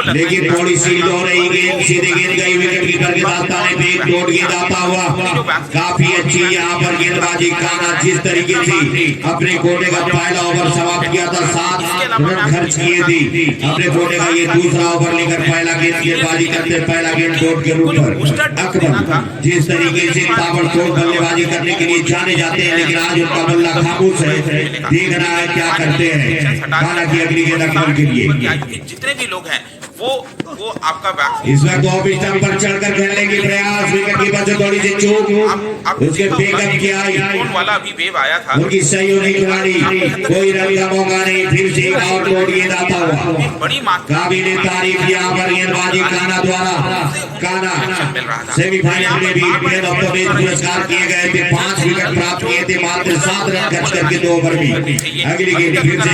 लेकिन थोड़ी सी लो रही गेंद, सीधे गेंद गई विकेट कीपर के दास्ताने पे एक डॉट गेंद आता हुआ। काफी अच्छी यहाँ पर गेंदबाजी काना जिस तरीके से अपने कोटे का पहला ओवर समाप्त किया था, 7 रन खर्च किए थे अपने कोटे का, ये दूसरा ओवर लेकर पहला गेंदबाजी करते, पहला गेंद डॉट के रूप पर अकबर जिस तरीके से ताबड़तोड़ बल्लेबाजी करने के लिए जाने जाते हैं, लेकिन आज उनका बल्ला खामोश है, देख रहा है क्या करते हैं। हालांकि अगली गेंद अकबर के लिए जितने भी लोग हैं वो आपका वैक्सीन इस वक्त ऑफ स्टंप पर चढ़कर खेलने की प्रयास, विकेट कीपर से थोड़ी सी चूक, उसके बेकअप किया वाला अभी वेव आया था, उनकी सही होने खिलाड़ी, कोई रन का मौका नहीं, फिर से एक और डॉट गेंद आता हुआ। बड़ी मात्रा काबिल तारीफ यहाँ पर गेंदबाजी काना द्वारा, काना सेमीफाइनल में भी मैन ऑफ द मैच पुरस्कार किए गए थे, 5 विकेट प्राप्त किए थे मात्र 7 रन खर्च करके 2 ओवर में। अगली गेंद फिर से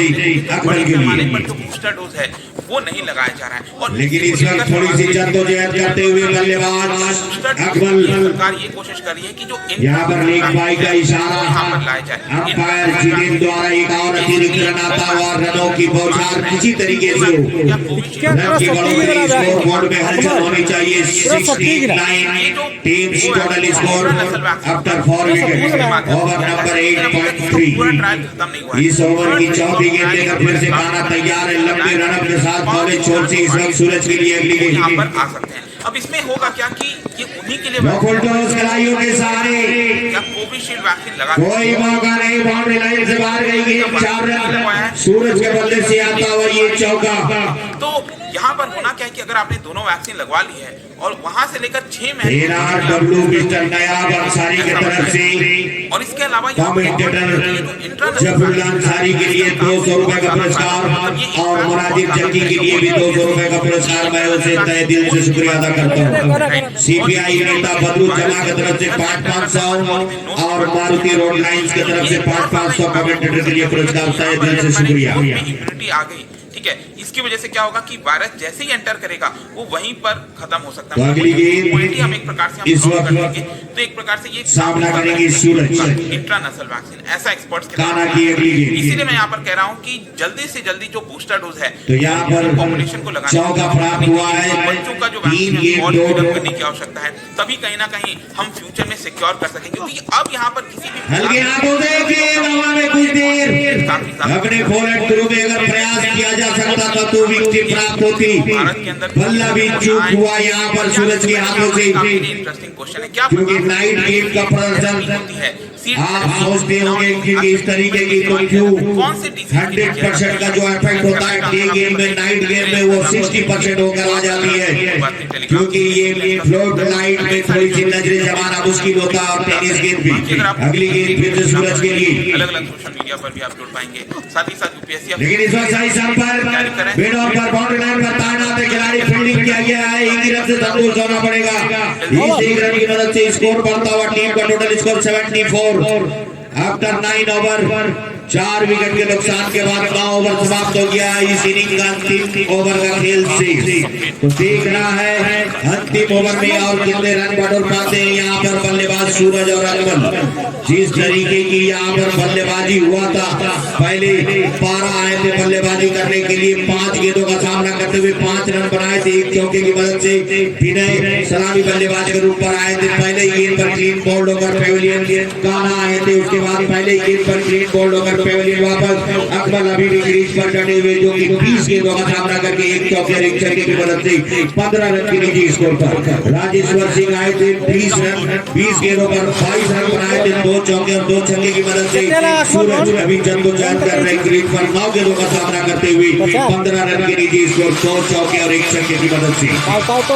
अकबर के लिए, जो बूस्टर डोज है वो नहीं लगाया जा रहा है, और लेकिन इस वक्त थोड़ी सी जद्दोजहद करते हुए बल्लेबाज अकबर सरकार ये कोशिश कर रही है कि जो यहाँ पर लीग बाई का इशारा, अंपायर जितेंद्र द्वारा एक और अतिरिक्त रन आता हुआ, रनों की बौछार किसी तरीके से हो, रन की बढ़ोतरी, स्कोर बोर्ड में हलचल होनी चाहिए। 69 teams total score after 4 wicket, over number 8.3। इस ओवर की चौथी गेंद लेकर फिर से काना तैयार है, लंबे रनअप के साथ बॉलिंग छोड़ से इस वक्त सूरज के लिए अगली गेंद यहाँ पर आ सकते हैं। अब इसमें होगा क्या कि ये उन्हीं के लिए खिलाड़ियों के सहारे क्या कोविशील्ड वैक्सीन लगा, कोई मौका नहीं, बाउंड्री लाइन से बाहर गई गेंद, 4 रन सूरज के बल्ले से आता हुआ ये चौका। तो यहाँ पर होना क्या है कि अगर आपने दोनों वैक्सीन लगवा ली है और वहां से लेकर 6 मैच डब्ल्यू मिस्टर नयाब अंसारी की तरफ से, और इसके अलावा कमेंटेटर जफरुल्लाह अंसारी के लिए 200 रुपए का पुरस्कार और मुरादिब जक्की के लिए भी 200 रुपए का पुरस्कार, मैं उसे तहे दिल से शुक्रिया अदा करता हूँ। सीपीआई नेता बदरू जमा की तरफ से 500 और मारुति रोड लाइन्स की तरफ से 500 कमेंटेटर के लिए पुरस्कार, तहे दिल से शुक्रिया। इम्यूनिटी आ गई, ठीक है, इसकी वजह से क्या होगा कि वायरस जैसे ही एंटर करेगा वो वहीं पर खत्म हो सकता है। इम्यूनिटी हम एक प्रकार से इस वक्त तो एक प्रकार से ये सामना करेंगे सूरज, इंट्रानसल वैक्सीन, ऐसा एक्सपर्ट्स काना की अगली गेंद। इसीलिए मैं यहाँ पर कह रहा हूँ कि जल्दी से जल्दी जो बूस्टर डोज है तो यहाँ पर पॉपुलेशन को लगाना, चौका प्राप्त हुआ है, बच्चों का जो वैक्सीन करने की आवश्यकता है, तभी कहीं ना कहीं हम फ्यूचर में सिक्योर कर सकेंगे, क्योंकि अब यहाँ पर किसी भी हल्के हाथों से हवा में कुछ देर अपने फॉरवर्ड थ्रू में अगर प्रयास किया जा सकता था तो विकेट प्राप्त होती, बल्ला भी चूक हुआ यहाँ पर सूरज के हाथों से। इंटरेस्टिंग क्वेश्चन है, क्या क्योंकि नाइट गेम का प्रदर्शन आप सोचते होंगे कि इस तरीके की तो क्यों 100% का जो इफेक्ट होता है डे गेम में, नाइट गेम में वो 60% होकर आ जाती है, क्योंकि ये फ्लोट लाइट में थोड़ी सी नजरें जमाना मुश्किल होता है। और टेनिस गेम भी अगली गेम फिर से सूरज के लिए अलग-अलग सोशल मीडिया पर भी आप जुड़ पाएंगे, साथ ही साथ यूपीएससी, लेकिन इस वक्त सही समय पर मिड ऑफ पर बाउंड्री लाइन पर तैनात खिलाड़ी फील्डिंग किया गया है, एक रन से तंदुरुस्त होना पड़ेगा। इस एक रन की मदद से स्कोर बढ़ता हुआ टीम का total score 74 after 9 over, 4 wicket के नुकसान के बाद 9 ओवर समाप्त हो गया इस इनिंग का अंतिम ओवर का खेल से। तो देखना है अंतिम ओवर में और कितने रन बटोर पाते हैं यहाँ पर बल्लेबाज सूरज और अकबर। जिस तरीके की यहाँ पर बल्लेबाजी हुआ था, पहले 12 आए थे बल्लेबाजी करने के लिए, 5 गेंदों का सामना करते हुए 5 रन बनाए थे एक चौके की मदद से। विनय सलामी बल्लेबाज के रूप पर आए थे, पहले गेंद पर क्लीन बोल्ड होकर पेविलियन काना आए थे, उसके बाद पहले गेंद पर क्लीन बोल्ड होकर पेविलियन वापस। अकबर अभी भी क्रीज पर डटे हुए, जो कि 20 गेंदों का सामना करके एक चौके और एक छक्के की मदद से 15 रन की निजी स्कोर पर। राजेश्वर सिंह आए थे 20 गेंदों पर 22 रन बनाए थे, 2 चौके और 2 छक्के की मदद से। सूरज अभी जद्दोजहद कर रहे क्रीज पर 9 गेंदों का सामना करते हुए 15 रन की निजी स्कोर, 2 चौके और 1 छक्के की मदद से।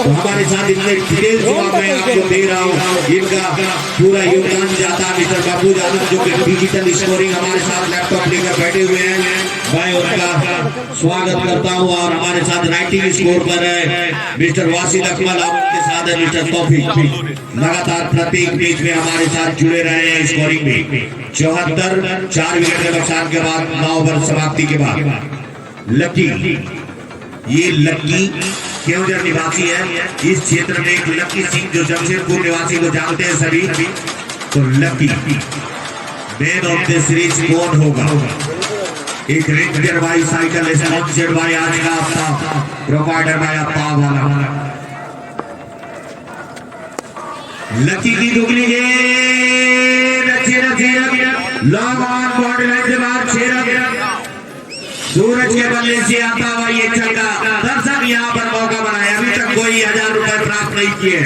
हमारे साथ इतने डिटेल जवाब मैं आपको दे रहा हूँ, इनका पूरा योगदान जाता है मिस्टर बाबू यादव, जो कि डिजिटल स्कोरिंग हमारे साथ लैपटॉप लेकर बैठे हुए हैं। मैं उनका स्वागत करता हूं। और हमारे साथ राइटिंग स्कोर पर है मिस्टर वासिद अकमल, और उनके साथ है मिस्टर तौफीक। लगातार प्रत्येक मैच में हमारे साथ जुड़े रहे हैं स्कोरिंग में। 74, 4 विकेट के नुकसान के बाद 9 ओवर समाप्ति के बाद लकी, ये लकी केवंझर निवासी है, इस क्षेत्र में एक लकी सिंह जो जमशेदपुर निवासी को जानते हैं सभी। तो lucky man of the series कौन होगा? एक रेंजर बाईसाइकिल स्पॉन्सर्ड बाय आज का आपका प्रोवाइडर बाय आपका वाला लकी की दुगली गेंद अच्छी लॉन्ग ऑन बॉडी लाइन से बाहर 6 रन। सूरज के बल्ले से आता हुआ ये छक्का, दर्शक यहाँ पर मौका बनाया, अभी तक कोई 1000 रुपए प्राप्त नहीं किए।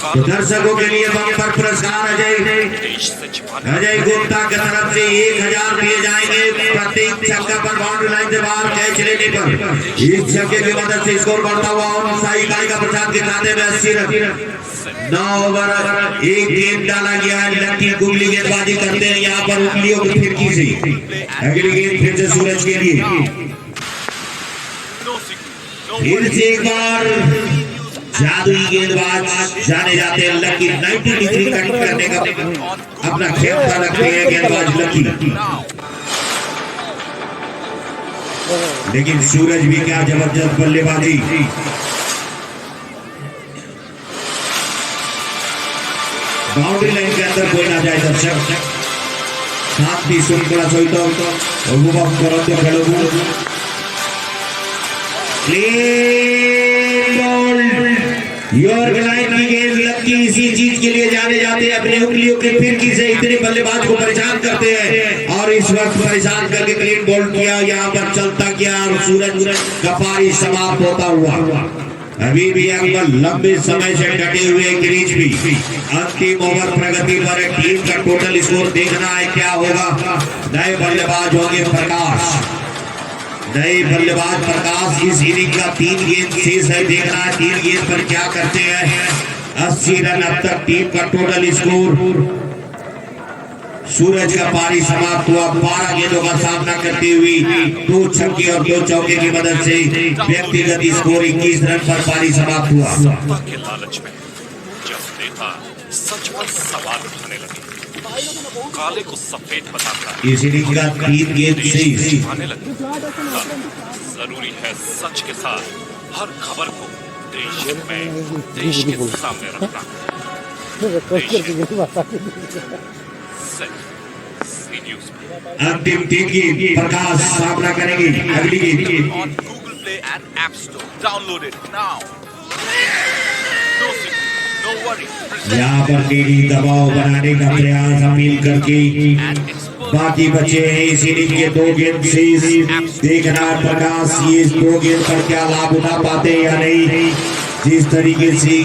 तो दर्शकों के लिए बम्पर पुरस्कार अजय गुप्ता की तरफ से 1000 दिए जाएंगे प्रत्येक छक्का पर बाउंड्री लाइन से बाहर कैच लेने पर। इस छक्के की मदद से स्कोर बढ़ता हुआ और साई कालिका प्रसाद के खाते में 80 रन। 9 ओवर एक गेंद डाला गया है। लकी गुगली गेंदबाजी करते हैं यहाँ पर उंगलियों की फिरकी से। अगली गेंद फिर से सूरज के लिए, फिर से एक बार जादुई गेंदबाज जाने जाते हैं लकी। 90 डिग्री कट करने का अपना खेल रखते हैं गेंदबाज लकी। लेकिन सूरज भी क्या जबरदस्त बल्लेबाजी। बाउंड्री लाइन के अंदर कोई ना जाए दर्शक शांति शृंखला सहित उपभोग करते खेल लाइन की गेंद लकी इसी चीज के लिए जाने जाते हैं, अपने उंगलियों के फिरकी से इतने बल्लेबाज को परेशान करते हैं और इस वक्त परेशान करके क्लीन बॉल किया। यहाँ पर चलता गया और सूरज का पारी समाप्त होता हुआ। अभी भी अकबर लंबे समय से डटे हुए क्रीज भी अंतिम ओवर प्रगति पर टीम का टोटल स्कोर देखना है क्या होगा। नए बल्लेबाज होंगे प्रकाश, नए बल्लेबाज प्रकाश। इस इनिंग का 3 गेंद शेष है, देखना है 3 गेंद पर क्या करते हैं। 80 रन अब तक टीम का टोटल स्कोर। सूरज का पारी समाप्त हुआ। 12 गेंदों का सामना करते हुए 2 छक्के और 2 चौके की मदद से व्यक्तिगत स्कोर 21 रन पर पारी समाप्त हुआ। सत्ता के लालच में जब नेता सच पर सवाल उठाने लगे, काले को सफेद बताकर इस इनिंग का 3 गेंद शेष। आने लगे। जरूरी है सच के साथ हर खबर को देश के सामने रखना। अंतिम 3 की प्रकाश सामना करेंगे। अगली गेंद on Google Play and App Store. Download it now. No signal, no worry. यहाँ पर टीवी दबाव बनाने का प्रयास अपील करके बाकी बचे हैं इस इनिंग के 2 गेंद शेष। देखना प्रकाश ये 2 गेंद पर क्या लाभ उठा पाते हैं या नहीं। जिस तरीके से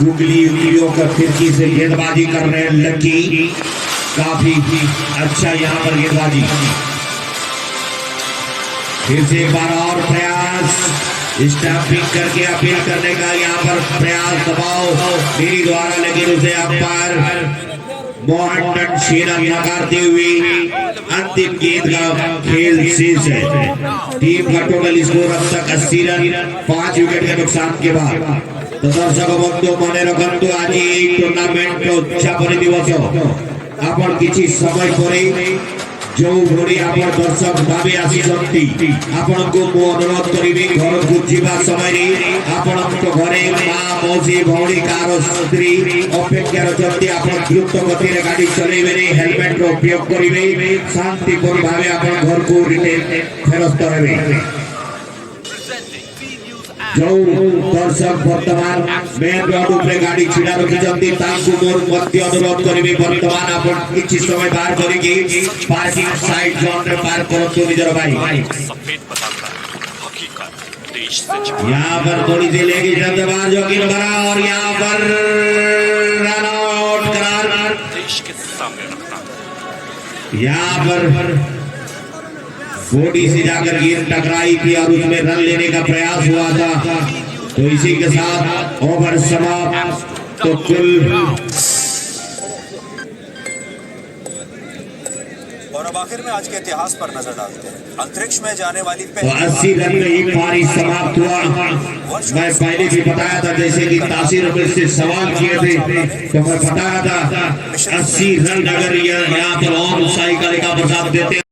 गुगली उंगलियों का फिरकी से गेंदबाजी कर रहे हैं लकी, काफी अच्छा यहाँ पर गेंदबाजी। फिर से एक बार और प्रयास स्टंपिंग करके अपील करने का यहाँ पर प्रयास, दबाव मेरी द्वारा, लेकिन उसे अंपायर मोहन शेरा नकारते हुए अंतिम गेंद का खेल शेष है। टीम का टोटल स्कोर अब तक 80 रन 5 विकेट के नुकसान के बाद। तो दर्शक बंधु मने रखंतु आज टूर्नामेंट उद्यापन दिवस आपण किछि समय परे जो भोरी आपण दर्शक भावे आसीचंती आपण को मो अनुरोध करिबे घर को जीवा समय रे आपण को घरे मां मौसी भौणी कार स्त्री अपेक्षा रचंती आपण द्रुत गति रे गाड़ी चलेबे रे हेलमेट रो उपयोग करिबे शांतिपूर्ण भावे आपण घर को रिटर्न फेरस्त हेबे। जो दर्शक वर्तमान मेन रोड उपरे गाड़ी छिड़ा रखिचंती तांकु मोर मध्य अनुरोध करिबे वर्तमान आपण किछि समय बाहर करिके पार्किंग साइड जोन रे पार्क करतो निजर भाई। सफेद बताता हकीकत देश से यहाँ पर थोड़ी सी लेगी जल्दबाज जोगिन बरा और यहाँ पर रन आउट करार देश के सामने रखना। यहाँ पर थोड़ी सी जाकर गेंद टकराई थी और उसमें रन लेने का प्रयास हुआ था। तो इसी के साथ ओवर समाप्त। तो कुल और अब आखिर में आज के इतिहास पर नजर डालते हैं। अंतरिक्ष में जाने वाली तो 80 रन में एक पारी समाप्त हुआ। मैं पहले भी बताया था, जैसे कि तासीर अहमद से सवाल किए थे तो मैं बताया था 80 रन अगर यहाँ पर और साई कालिका प्रसाद देते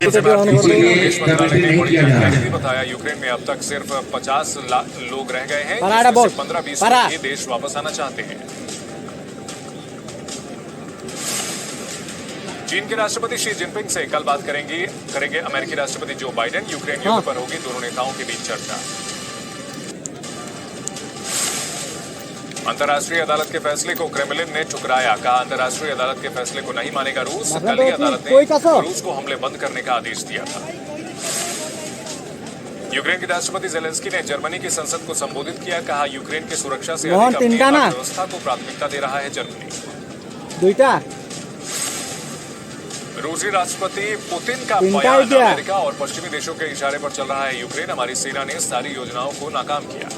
इसीलिए कमेंट्री नहीं किया जा रहा है। बताया यूक्रेन में अब तक सिर्फ 50 लोग रह गए हैं, पराडा बोल, 15-20 परा। लोग ही देश वापस आना चाहते हैं। चीन के राष्ट्रपति शी जिनपिंग से कल बात करेंगे अमेरिकी राष्ट्रपति जो बाइडेन। यूक्रेन युद्ध पर होगी दोनों नेताओं के बीच चर्चा। अंतर्राष्ट्रीय अदालत के फैसले को क्रेमलिन ने ठुकराया, कहा अंतर्राष्ट्रीय अदालत के फैसले को नहीं मानेगा रूस। कल ही अदालत ने रूस को हमले बंद करने का आदेश दिया था। यूक्रेन के राष्ट्रपति जेलेंस्की ने जर्मनी की संसद को संबोधित किया, कहा यूक्रेन की सुरक्षा से अधिक अपनी अर्थव्यवस्था को प्राथमिकता दे रहा है जर्मनी। रूसी राष्ट्रपति पुतिन का बयान, अमेरिका और पश्चिमी देशों के इशारे पर चल रहा है यूक्रेन। हमारी सेना ने सारी योजनाओं को नाकाम किया।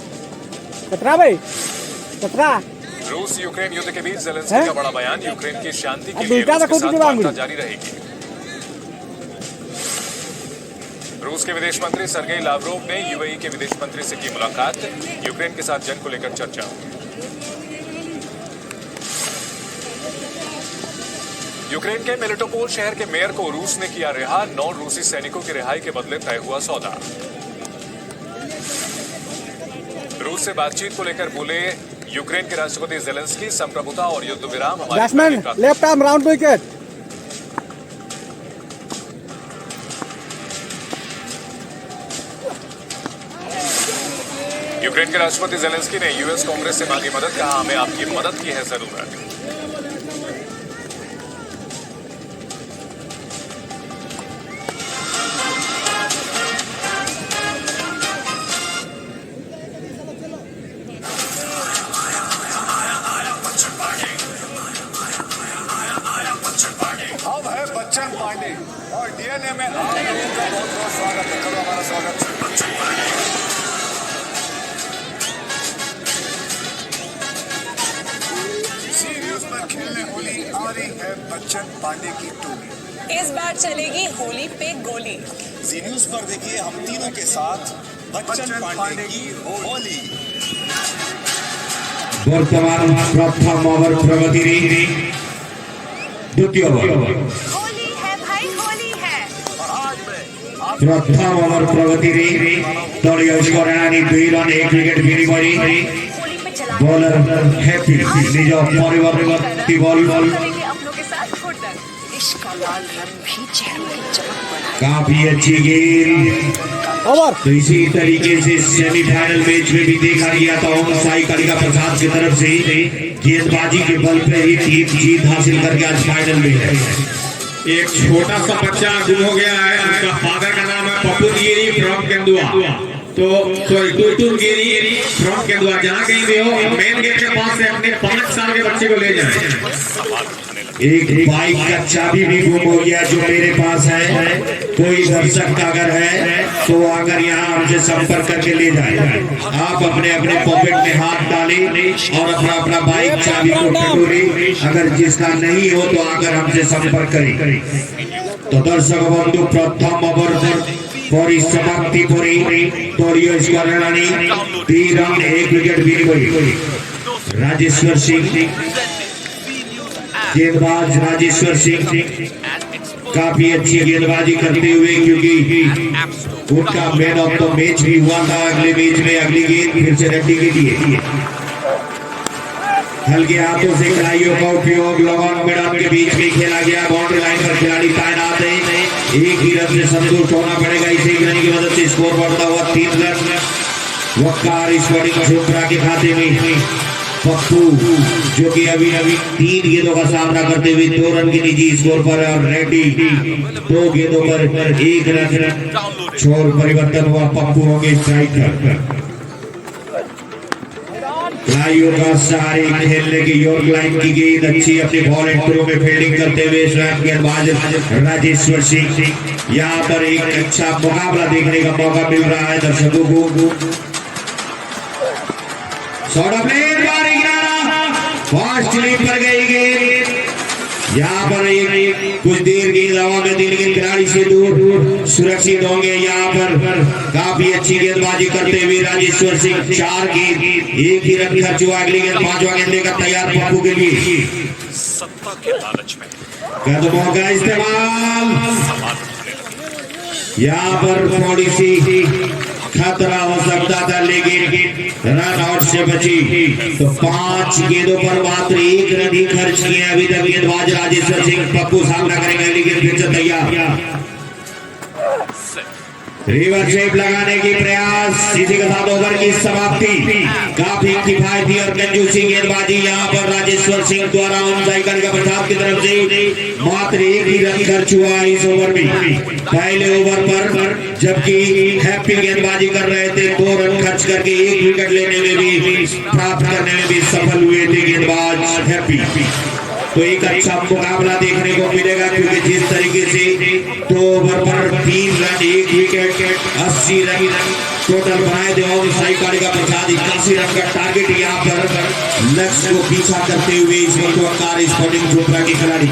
रूस यूक्रेन युद्ध के बीच जेलेंस्की का बड़ा बयान, यूक्रेन की शांति के लिए रूस के साथ वार्ता जारी रहेगी। रूस के विदेश मंत्री सर्गेई लावरोव ने यूएई के विदेश मंत्री से की मुलाकात, यूक्रेन के साथ जंग को लेकर चर्चा। यूक्रेन के मेलिटोपोल शहर के मेयर को रूस ने किया रिहा, 9 रूसी सैनिकों की रिहाई के बदले तय हुआ सौदा। रूस से बातचीत को लेकर बोले यूक्रेन के राष्ट्रपति जेलेंस्की, संप्रभुता और युद्ध विराम हमारी left arm round wicket. Ukraine के राष्ट्रपति जेलेंस्की ने यूएस कांग्रेस से मांगी मदद, कहा हमें आपकी मदद की है जरूरत। अब है बच्चन पांडे और डीएनए में आप लोगों का बहुत बहुत स्वागत है। करो हमारा स्वागत। जी न्यूज पर खेलने होली आ रही है बच्चन पांडे की टोली। इस बार चलेगी होली पे गोली। जी न्यूज पर देखिए हम तीनों के साथ बच्चन पांडे की होली। वर्तमान प्रथम ओवर प्रगति द्वितीय ओवर होली है भाई होली है। प्रथम ओवर प्रगति दलीय स्कोर 2 रन 1 विकेट विनिमय। होली पे चला बॉलर हैप्पी निज परिवर्ती बॉल अपनों के साथ फुटबॉल। इश्क का लाल रंग भी चेहरों की चमक बढ़ाए। काफी अच्छी गेंद। तो इसी तरीके से सेमीफाइनल मैच में भी देखा गया था ओम साई कालिका प्रसाद की तरफ से गेंदबाजी के बल पे ही टीम जीत हासिल करके आज फाइनल में है। एक छोटा सा बच्चा गुम हो गया है, उसका फादर का नाम है पप्पू गिरी फ्रॉम केंदुआ। तो सॉरी टूटून गिरी फ्रॉम केंदुआ। जहाँ कहीं भी हो मेन गेट के पास से अपने 5 साल के बच्चे को ले जाए। एक बाइक का चाबी भी गुम हो गया जो मेरे पास है। कोई दर्शक अगर है तो आकर यहाँ हमसे संपर्क करके ले जाए। आप अपने अपने पॉकेट में हाथ डालें और अपना अपना बाइक चाबी को टटोलें। अगर जिसका नहीं हो तो आकर हमसे संपर्क करें। तो दर्शक बंधु प्रथम ओवर परिसमाप्ति परी दलीय स्कोर 3 रन 1 विकेट विनिमय। राजेश्वर सिंह गेंदबाज राजेश्वर सिंह काफी अच्छी गेंदबाजी करते हुए, क्योंकि उनका मैन ऑफ द मैच भी हुआ था अगले मैच में। अगली गेंद फिर से रखने के लिए हल्के हाथों से खिलाड़ियों का उपयोग लगन मैदान के बीच में खेला गया। बाउंड्री लाइन पर खिलाड़ी तैनात है। एक ही रन से संतुष्ट होना पड़ेगा। इस एक रन की मदद से स्कोर बढ़ता हुआ 3 रन। वकार स्कोरिंग छोकरा के खाते में पप्पू जो कि अभी 3 गेंदों का सामना करते हुए 2 रन के निजी स्कोर पर और रेड्डी 2 गेंदों पर 1 रन छोड़ परिवर्तन हुआ। पप्पू होंगे स्ट्राइकर। खिलाड़ियों का सहारे खेलने की योर लाइन की गेंद अच्छी अपनी बॉल एंड थ्रो में फील्डिंग करते हुए स्वयं गेंदबाज राजेश्वर सिंह। यहाँ पर एक अच्छा मुकाबला देखने का मौका मिल रहा है दर्शकों को। फास्ट लीड पर गई गेंद। यहाँ पर एक कुछ देर गेंद हवा में 3 गेंद खिलाड़ी से दूर सुरक्षित होंगे। यहाँ पर काफी अच्छी गेंदबाजी करते हुए राजेश्वर सिंह 4 गेंद 1 ही रन खर्च हुआ। अगली गेंद 5वां गेंद लेकर तैयार पप्पू के लिए। सत्ता के लालच में कदमों का इस्तेमाल यहाँ पर थोड़ी सी खतरा हो सकता था, लेकिन रन आउट से बची। तो 5 गेंदों पर मात्र 1 रन ही खर्च किए अभी तक गेंदबाज राजेश्वर सिंह। पप्पू सामना करेंगे, लेकिन फिर से तैयार, रिवर्स शेप लगाने की प्रयास। इसी के साथ ओवर की समाप्ति। काफी किफायती और कंजूसी गेंदबाजी यहाँ पर राजेश्वर सिंह द्वारा ऑन साइकिल का प्रसाद की तरफ से मात्र 1 ही रन खर्च हुआ इस ओवर में। पहले ओवर पर जबकि हैप्पी गेंदबाजी कर रहे थे, 2 रन खर्च करके 1 विकेट लेने में भी, प्राप्त करने में भी सफल हुए थे गेंदबाज हैप्पी। तो एक अच्छा मुकाबला देखने को मिलेगा, क्योंकि जिस तरीके से 2 ओवर पर 3 रन 1 विकेट 80 रन टोटल बनाए थे और साइकाड़ी का प्रसाद 81 रन का टारगेट यहाँ पर लक्ष्य को पीछा करते हुए इस वक्त वकार स्पोर्टिंग चोपड़ा के खिलाड़ी।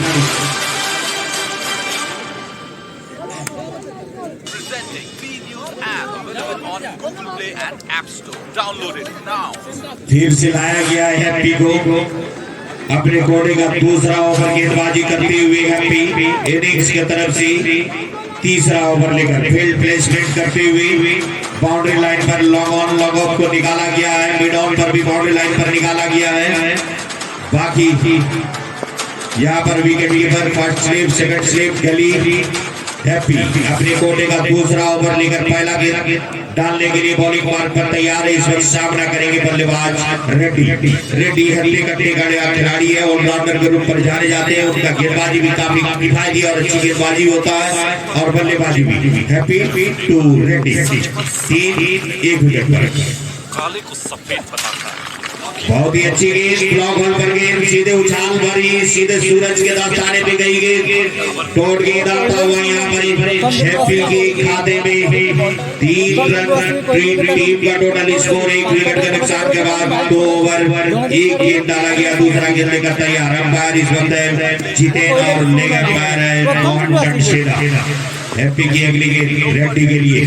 फिर से लाया गया है हैप्पी को अपने कोडे का दूसरा ओवर गेंदबाजी करते हुए। हैप्पी इनिंग्स की तरफ से तीसरा ओवर लेकर फील्ड प्लेसमेंट करते हुए बाउंड्री लाइन पर लॉन्ग ऑन लॉन्ग ऑफ को निकाला गया है। मिड ऑन पर भी बाउंड्री लाइन पर निकाला गया है। बाकी यहाँ पर wicket keeper first slip second slip गली। हैप्पी अपने कोटे का दूसरा ओवर लेकर पहला गेंद डालने के लिए बॉलिंग मार्ग पर तैयार है। इस वक्त सामना करेंगे बल्लेबाज रेड्डी। रेड्डी हल्ले कट्टे का खिलाड़ी है, ऑलराउंडर के रूप पर जाने जाते हैं। उनका गेंदबाजी भी काफी किफायती और अच्छी गेंदबाजी होता है और बल्लेबाजी भी। हैप्पी टू रेड्डी 3-1 विकेट पर। काले को सफेद बताता है। बहुत ही अच्छी गेंद, ब्लॉक होल पर गेंद सीधे उछाल भरी, सीधे सूरज के दास्ताने पे गई गेंद। टोट गेंद आता हुआ यहाँ पर हैप्पी के खाते में 3 रन। टीम का टोटल स्कोर 1 विकेट के नुकसान के बाद 2 ओवर 1 गेंद डाला गया। दूसरा गेंद लेकर तैयार अंपायर इस वक्त जितेन और लेकर अंपायर है मोहन डंशेला। हैप्पी की अगली गेंद रेड्डी के लिए।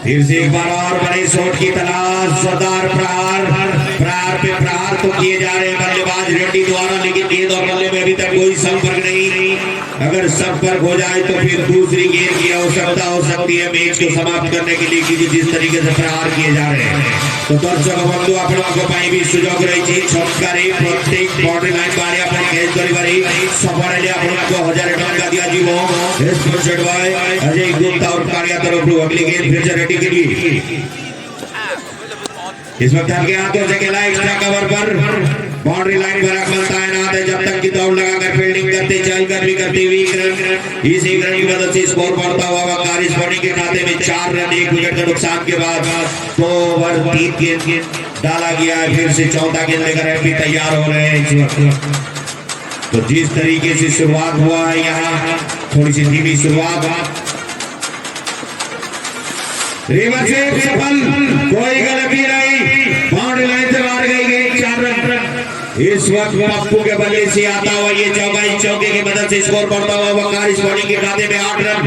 फिर से एक बार और बड़े शॉट की तलाश। सरदार प्रहार पे प्रहार तो किए जा रहे हैं बल्लेबाज रेड्डी द्वारा, लेकिन गेंद और बल्ले में अभी तक कोई संपर्क नहीं। अगर संपर्क हो जाए तो फिर दूसरी गेंद की आवश्यकता हो सकती है मैच को समाप्त करने के लिए, क्योंकि जिस तरीके से प्रहार किए जा रहे हैं। तो दर्शक बंधु आपको भी सुजोग रही छक्कारे प्रत्येक बाउंड्री लाइन बारे अपन कैच करी सफल आपको 1000 टका दिया जी। वो स्पॉन्सर्ड बाय अजय गुप्ता और कार्या तरफ। अगली गेंद फिर से रेड्डी के लिए। इस वक्त हल्के हाथों से खेला एक्स्ट्रा कवर पर बाउंड्री लाइन पर आगमन तैनात है। जब तक की दौड़ लगाकर फील्डिंग करते चलकर भी करते हुए 1 रन। इस 1 रन की मदद से स्कोर बढ़ता हुआ वकार स्पोर्टिंग के खाते में 4 रन 1 विकेट का नुकसान के बाद 2 ओवर 3 गेंद डाला गया है। फिर से चौथा गेंद लेकर हैप्पी तैयार हो रहे हैं इस वक्त। तो जिस तरीके से शुरुआत हुआ है यहाँ थोड़ी सी धीमी शुरुआत। रिवर्स शेप सफल, कोई गलती नहीं, बाउंड्री लाइन से बाहर गई 4 रन। इस वक्त पप्पू के बल्ले से आता हुआ ये चौका, इस चौके की मदद से स्कोर बढ़ता हुआ वकार स्पोर्टिंग के खाते में 8 रन।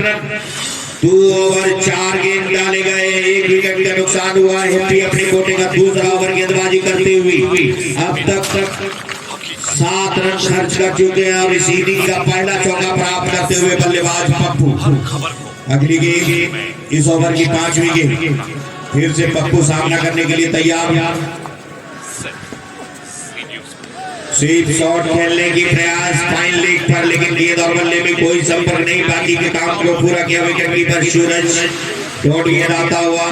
2 ओवर 4 गेंद डाले गए, 1 विकेट का नुकसान हुआ। हैप्पी अपने कोटे का दूसरा ओवर गेंदबाजी करते हुए अब तक 7 रन खर्च कर चुके हैं और इस इनिंग का पहला चौका प्राप्त करते हुए बल्लेबाज पप्पू। अगली गेंद इस ओवर की 5वीं गेंद। फिर से पप्पू सामना करने के लिए तैयार। स्वीप शॉट खेलने की प्रयास फाइन लेग पर, लेकिन गेंद और बल्ले में कोई संपर्क नहीं। बाकी के काम को पूरा किया विकेट कीपर सूरज। टोट गेंद आता हुआ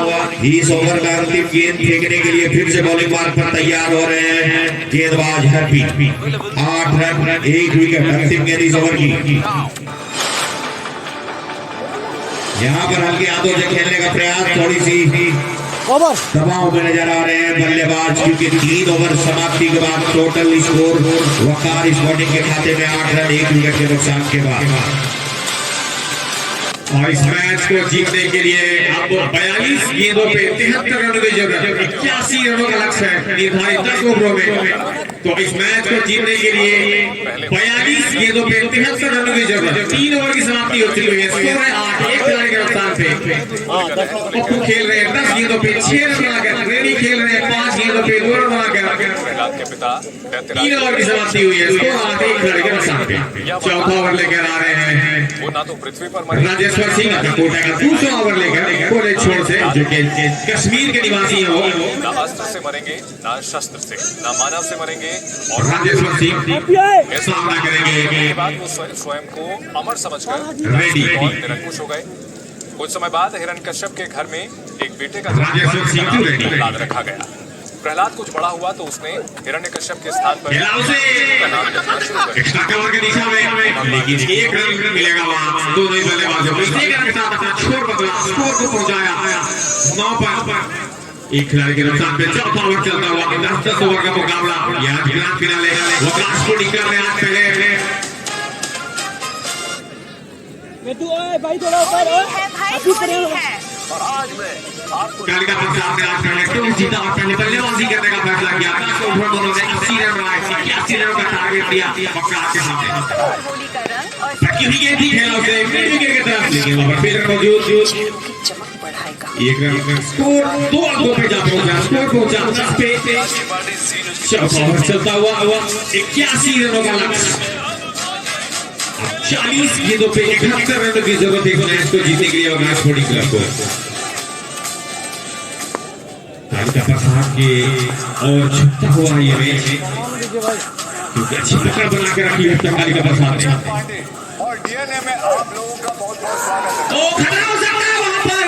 इस ओवर का अंतिम गेंद फेंकने के लिए फिर से बॉलिंग मार्ग पर तैयार हो रहे हैं गेंदबाज हैप्पी। 8 रन 1 विकेट अंतिम गेंद इस ओवर की। यहाँ पर हल्के हाथों से खेलने का प्रयास, थोड़ी सी दबाव में नजर आ रहे हैं बल्लेबाज, क्योंकि 3 ओवर समाप्ति के बाद टोटल स्कोर वकार स्पोर्टिंग के खाते में 8 रन 1 विकेट के नुकसान के बाद। और इस मैच को जीतने के लिए आपको 42 गेंदों पे 73 रनों की जरूरत, 81 रनों का लक्ष्य है निर्धारित 10 ओवरों में। तो इस मैच को जीतने के लिए 42 गेंदों पे 73 रनों की जरूरत। 3 ओवर की समाप्ति हो चुकी है, स्कोर है 8, 1 खिलाड़ी के नुकसान पे। पप्पू खेल रहे हैं 10 गेंदों पे 6 रन बनाकर। रेडी खेल रहे हैं 5 गेंदों पे 2 रन बनाकर प्रहलाद के पिता 3 ओवर की समाप्ति हुई है। स्कोर 8 एक खिलाड़ी के नुकसान पे। चौथा ओवर लेकर आ रहे हैं वो ना तो पृथ्वी पर मरे राजेश्वर सिंह कोटा का दूसरा ओवर लेकर कॉलेज छोड़ से, जो कि कश्मीर के निवासी हैं वो ना अस्त्र से मरेंगे ना शस्त्र से ना मानव से मरेंगे और राजेश्वर सिंह सामना करेंगे। के बाद वो स्वयं को अमर समझकर रेडी। और निरंकुश हो गए। कुछ समय बाद हिरण्यकश्यप के घर में एक बेटे का राजेश्वर सिंह को रेडी। प्रहलाद रखा गया। प्रहलाद कुछ बड़ा हुआ तो उसने हिरण्यकश्यप के स्थान पर हिलाओ से का नाम रखना शुरू कर दिया। एक्स्ट्रा कवर के दिशा में, लेकिन 1 रन मिलेगा वहां। दोनों ही बल्लेबाजों को 1 रन के साथ अपना स्कोर बदला, स्कोर को पहुंचाया 9 पर। एक खिलाड़ी के नुकसान पे चौथा ओवर चलता हुआ 10 ओवर का मुकाबला। यहाँ ग्रैंड फिनाले वकास को निकल रहे आज पहले और आज मैं आपको कालिका पंजाब ने आज पहले टॉस जीता और पहले बल्लेबाजी करने का फैसला किया। 10 ओवर दोनों ने 80 रन बनाए, 81 रनों का टारगेट दिया वकास के सामने। होली का रंग और पक्की विकेट थी खेला उसे मिड विकेट की तरफ, लेकिन वहां पर फिर मौजूद चेहरों की चमक बढ़ाएगा। 1 रन का स्कोर 2 अंकों पे जा पहुंचा। स्कोर पहुंचा 10 पे। चौथा ओवर चलता हुआ 81 रनों का लक्ष्य। 40 गेंदों पे 71 रन की जरूरत है मैच को जीतने के लिए वकास स्पोर्टिंग क्लब को। कालिका प्रसाद के और छूटता हुआ ये मैच, क्योंकि अच्छी पकड़ बना के रखी है कालिका प्रसाद ने। पांडे और डीएनए में आप लोगों का बहुत बहुत स्वागत है। ओ खड़ा हो सकता है वहां पर,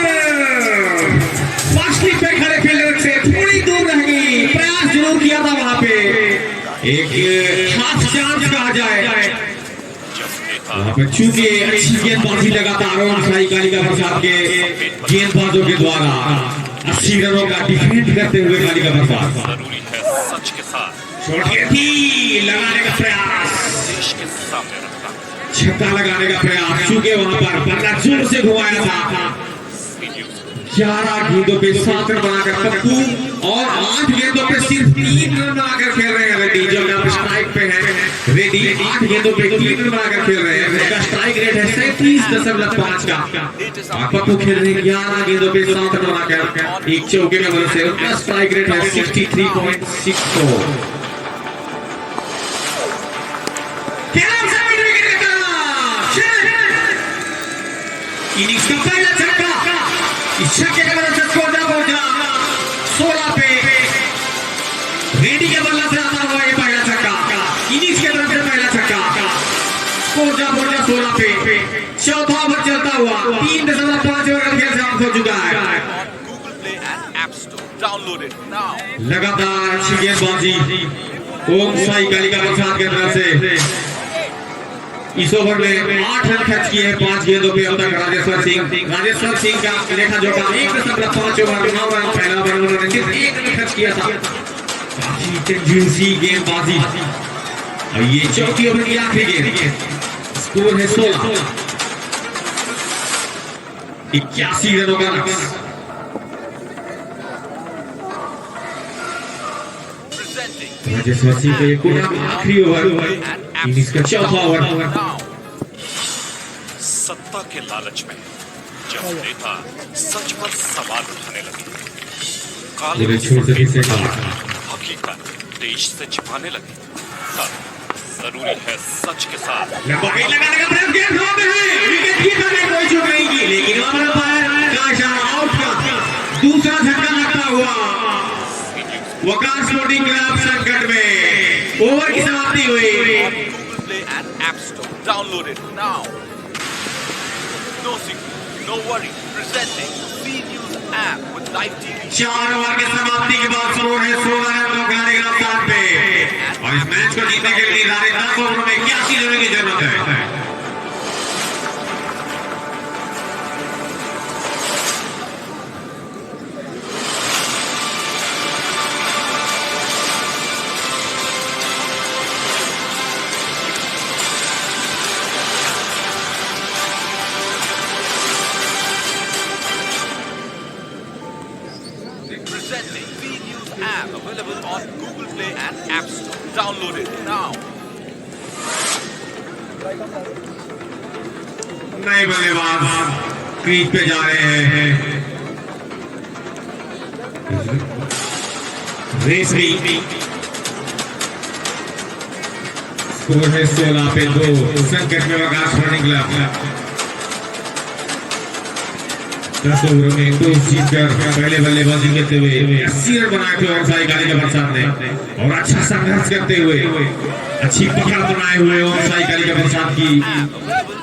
फर्स्ट लीग पे खड़े फील्डर से थोड़ी दूर रह गई। प्रयास जरूर किया था वहां पे, एक हाफ चांस कहा जाए वहां पर, चूंकि अच्छी गेंदबाजी लगातार और साई कालिका प्रसाद के गेंदबाजों के द्वारा 80 रनों का डिफेंड करते हुए कालिका प्रसाद जरूरी है सच के साथ शॉट थी लगाने का प्रयास, देश के सामने रखना। छक्का लगाने का प्रयास, चूंकि वहां पर बल्ला जोर से घुमाया था। 11 गेंदों पे 7 रन बनाकर पप्पू और 8 गेंदों पे सिर्फ 3 रन बनाकर खेल रहे हैं रेड्डी, जो अब स्ट्राइक पे है। रेड्डी 8 गेंदों पे 3 रन बनाकर खेल रहे हैं। उनका स्ट्राइक रेट है 37.5 का और पप्पू खेल रहे हैं 11 गेंदों पे 7 रन बनाकर एक चौके के बल से। उनका स्ट्राइक रेट है 63.64। इनिंग्स का पहला छक्का, इस छक्के के मदद से स्कोर पहुंचा 16 पे। रेडी के बल्ला से आता हुआ ये पहला छक्का, इनिंग्स के तरफ से पहला छक्का, स्कोर पहुंचा 16 पे। चौथा ओवर चलता हुआ 3.5 ओवर का खेल समाप्त हो चुका है। लगातार अच्छी गेंदबाजी ओम साई कालिका प्रसाद की तरफ से। इस ओवर में 8 रन खर्च किए हैं 5 गेंदों पे अब तक राजेश्वर सिंह का लेखा जोखा 1.5 ओवर 9 रन। पहला ओवर उन्होंने सिर्फ 1 रन खर्च किया था। काफी तेजस्वी गेंदबाजी और ये चौथी ओवर की आखिरी गेंद। स्कोर है 16, 81 रनों का लक्ष्य। राजेश्वर सिंह का ये कोटा आखिरी ओवर, इनिंग्स का चौथा ओवर। सत्ता के लालच में जब नेता सच पर सवाल उठाने लगे, काले से हकीकत देश से छिपाने लगे, तब जरूरी है सच के साथ लगाने का प्रयास किया है। विकेट कीपर ने कोई चूक नहीं की, लेकिन हमारा पाया का इशारा आउट का दूसरा झटका लगता हुआ वकास स्पोर्टिंग क्लब संकट में। ओवर की समाप्ति हुई। चार ओवर की समाप्ति के बाद स्कोर है 16 रन खिलाड़ी के रफ्तार पे और इस मैच को जीतने के लिए 10 ओवर में 81 रन की जरूरत है। Available on Google Play and App Store. Download it now. नए बल्लेबाज क्रीज पे जा रहे हैं। रेसमी स्कोर है 16 पे 2 संकट में वकाश रनिंग क्लब 10 ओवर में 2 जीतकर पहले बल्लेबाजी करते हुए 80 रन बनाए थे और साई काली के प्रसाद ने और अच्छा संघर्ष करते हुए अच्छी पकड़ बनाए हुए और साई काली के प्रसाद की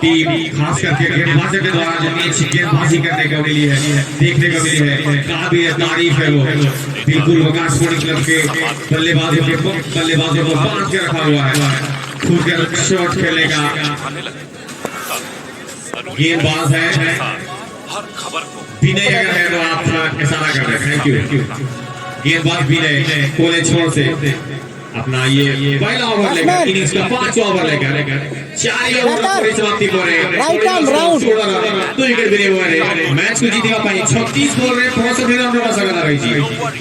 टीम खास करके गेंदबाजों के द्वारा जितनी अच्छी गेंदबाजी करने को मिली है देखने को मिली है काबिल तारीफ है वो बिल्कुल वकाश स्पोर्टिंग क्लब के बल्लेबाजों को बांध के रखा हुआ है खुद शॉट खेलेगा गेंदबाज है हर खबर को विनय अगर है तो आप थोड़ा इशारा कर रहे हैं थैंक यू गेंदबाज विनय कोले छोर से अपना ये पहला ओवर लेकर इनिंग्स का 5वां ओवर लेकर 4 ओवर पूरी समाप्ति पर राइट आर्म राउंड 2 विकेट बिने हुए हैं मैच को जीतने का 36 बॉल में 65 रन का सकता रही थी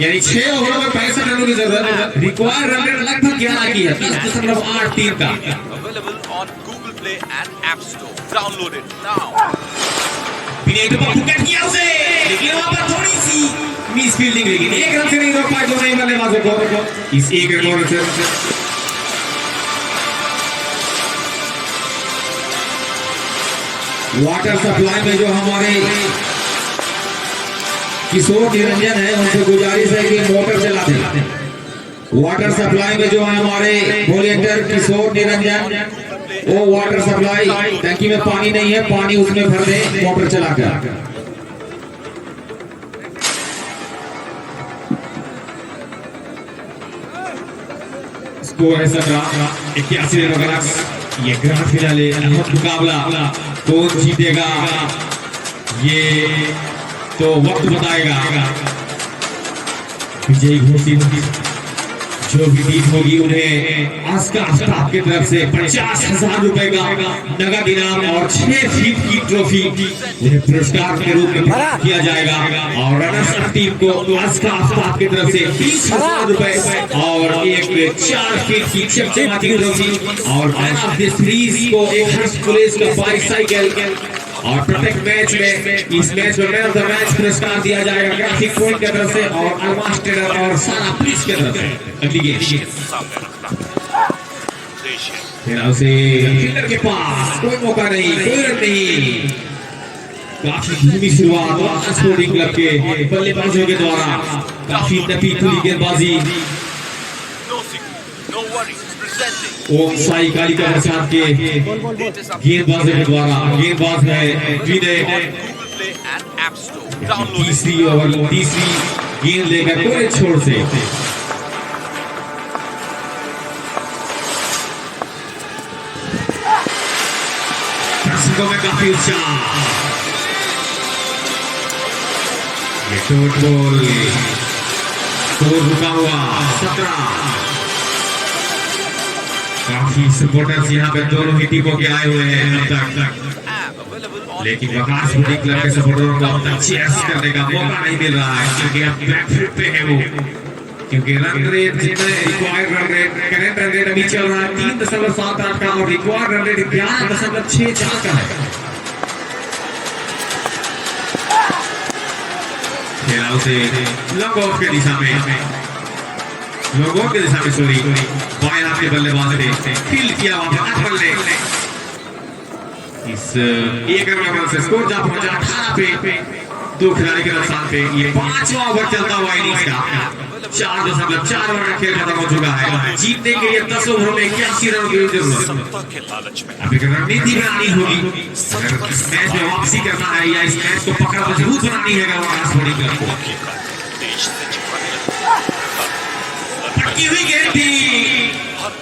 यानी 6 ओवर में 65 रनों की जरूरत रिक्वायर्ड रन रेट लगभग 11 की है 10.83 का Available on Google Play and App Store. Download it now. विनय तो विकेट किया उसे लेकिन वहां पर थोड़ी सी मिस फील्डिंग लेकिन एक रन से नहीं रोक पाए दोनों ही बल्लेबाजों को इस एक रन से वाटर सप्लाई में जो हमारे किशोर निरंजन है उनसे गुजारिश है कि मोटर चला दें वाटर सप्लाई में जो है हमारे वॉलंटियर किशोर निरंजन वो वाटर सप्लाई टंकी में पानी नहीं है पानी उसमें भर दें मोटर चला कर स्कोर है 17 81 रन ये ग्रैंड फिनाले अहम मुकाबला कौन जीतेगा ये तो वक्त बताएगा विजयी घोषित जो भी टीम होगी उन्हें आस्का स्टाफ की तरफ से 50,000 रुपए का नगद इनाम और 6 फीट की ट्रॉफी उन्हें पुरस्कार के रूप में प्रदान किया जाएगा और रनर्स अप टीम को आस्का स्टाफ की तरफ से 20,000 रुपए और एक 4 फीट की चमचमाती ट्रॉफी और मैन ऑफ द सीरीज को एक हर्ष पुलिस का बाइसाइकिल और प्रत्येक मैच में इस मैच में मैन ऑफ द मैच पुरस्कार दिया जाएगा ग्राफिक पॉइंट की तरफ से और अलमास ट्रेडर और सारा पुलिस की तरफ से अगली गेम फिर उसे फील्डर के पास कोई मौका नहीं कोई रन नहीं काफी धीमी शुरुआत स्पोर्टिंग क्लब के बल्लेबाजों के द्वारा काफी नपी तुली गेंदबाजी ओम साई कालिका प्रसाद के गेंदबाजों के द्वारा गेंदबाज है विनय तीसरी गेंद लेकर पूरे छोर से दर्शकों में काफी उत्साह ये शॉर्ट बॉल स्कोर रुका हुआ 17 काफी सपोर्टर्स यहाँ पे दोनों ही टीमों के आए हुए हैं अब तक लेकिन वकाश स्पोर्टिंग क्लब के सपोर्टरों को अब तक चेयर्स करने का मौका नहीं मिल रहा है क्योंकि अब बैकफुट पे है वो क्योंकि रन रेट जितने required run rate current run rate अभी चल रहा है 3.78 का और रिक्वायर्ड रन रेट 11.64 का है खेला उसे लॉन्ग ऑफ के दिशा में लोगों के दिशा में सॉरी बाएं हाथ के बल्लेबाज ने फील्ड किया वहां पर बल्ले इस एक रन से स्कोर जा पहुंचा 18 पे 2 खिलाड़ी के नुकसान पे ये 5वां ओवर चलता हुआ इनिंग्स का 4.4 ओवर का खेल खत्म हो चुका है जीतने के लिए 10 ओवरों में 81 रन की जरूरत है अब एक रणनीति बनानी होगी अगर इस मैच में वापसी करना है या इस मैच को पकड़ मजबूत बनानी है वकाश स्पोर्टिंग क्लब को पटकी हुई गेंद थी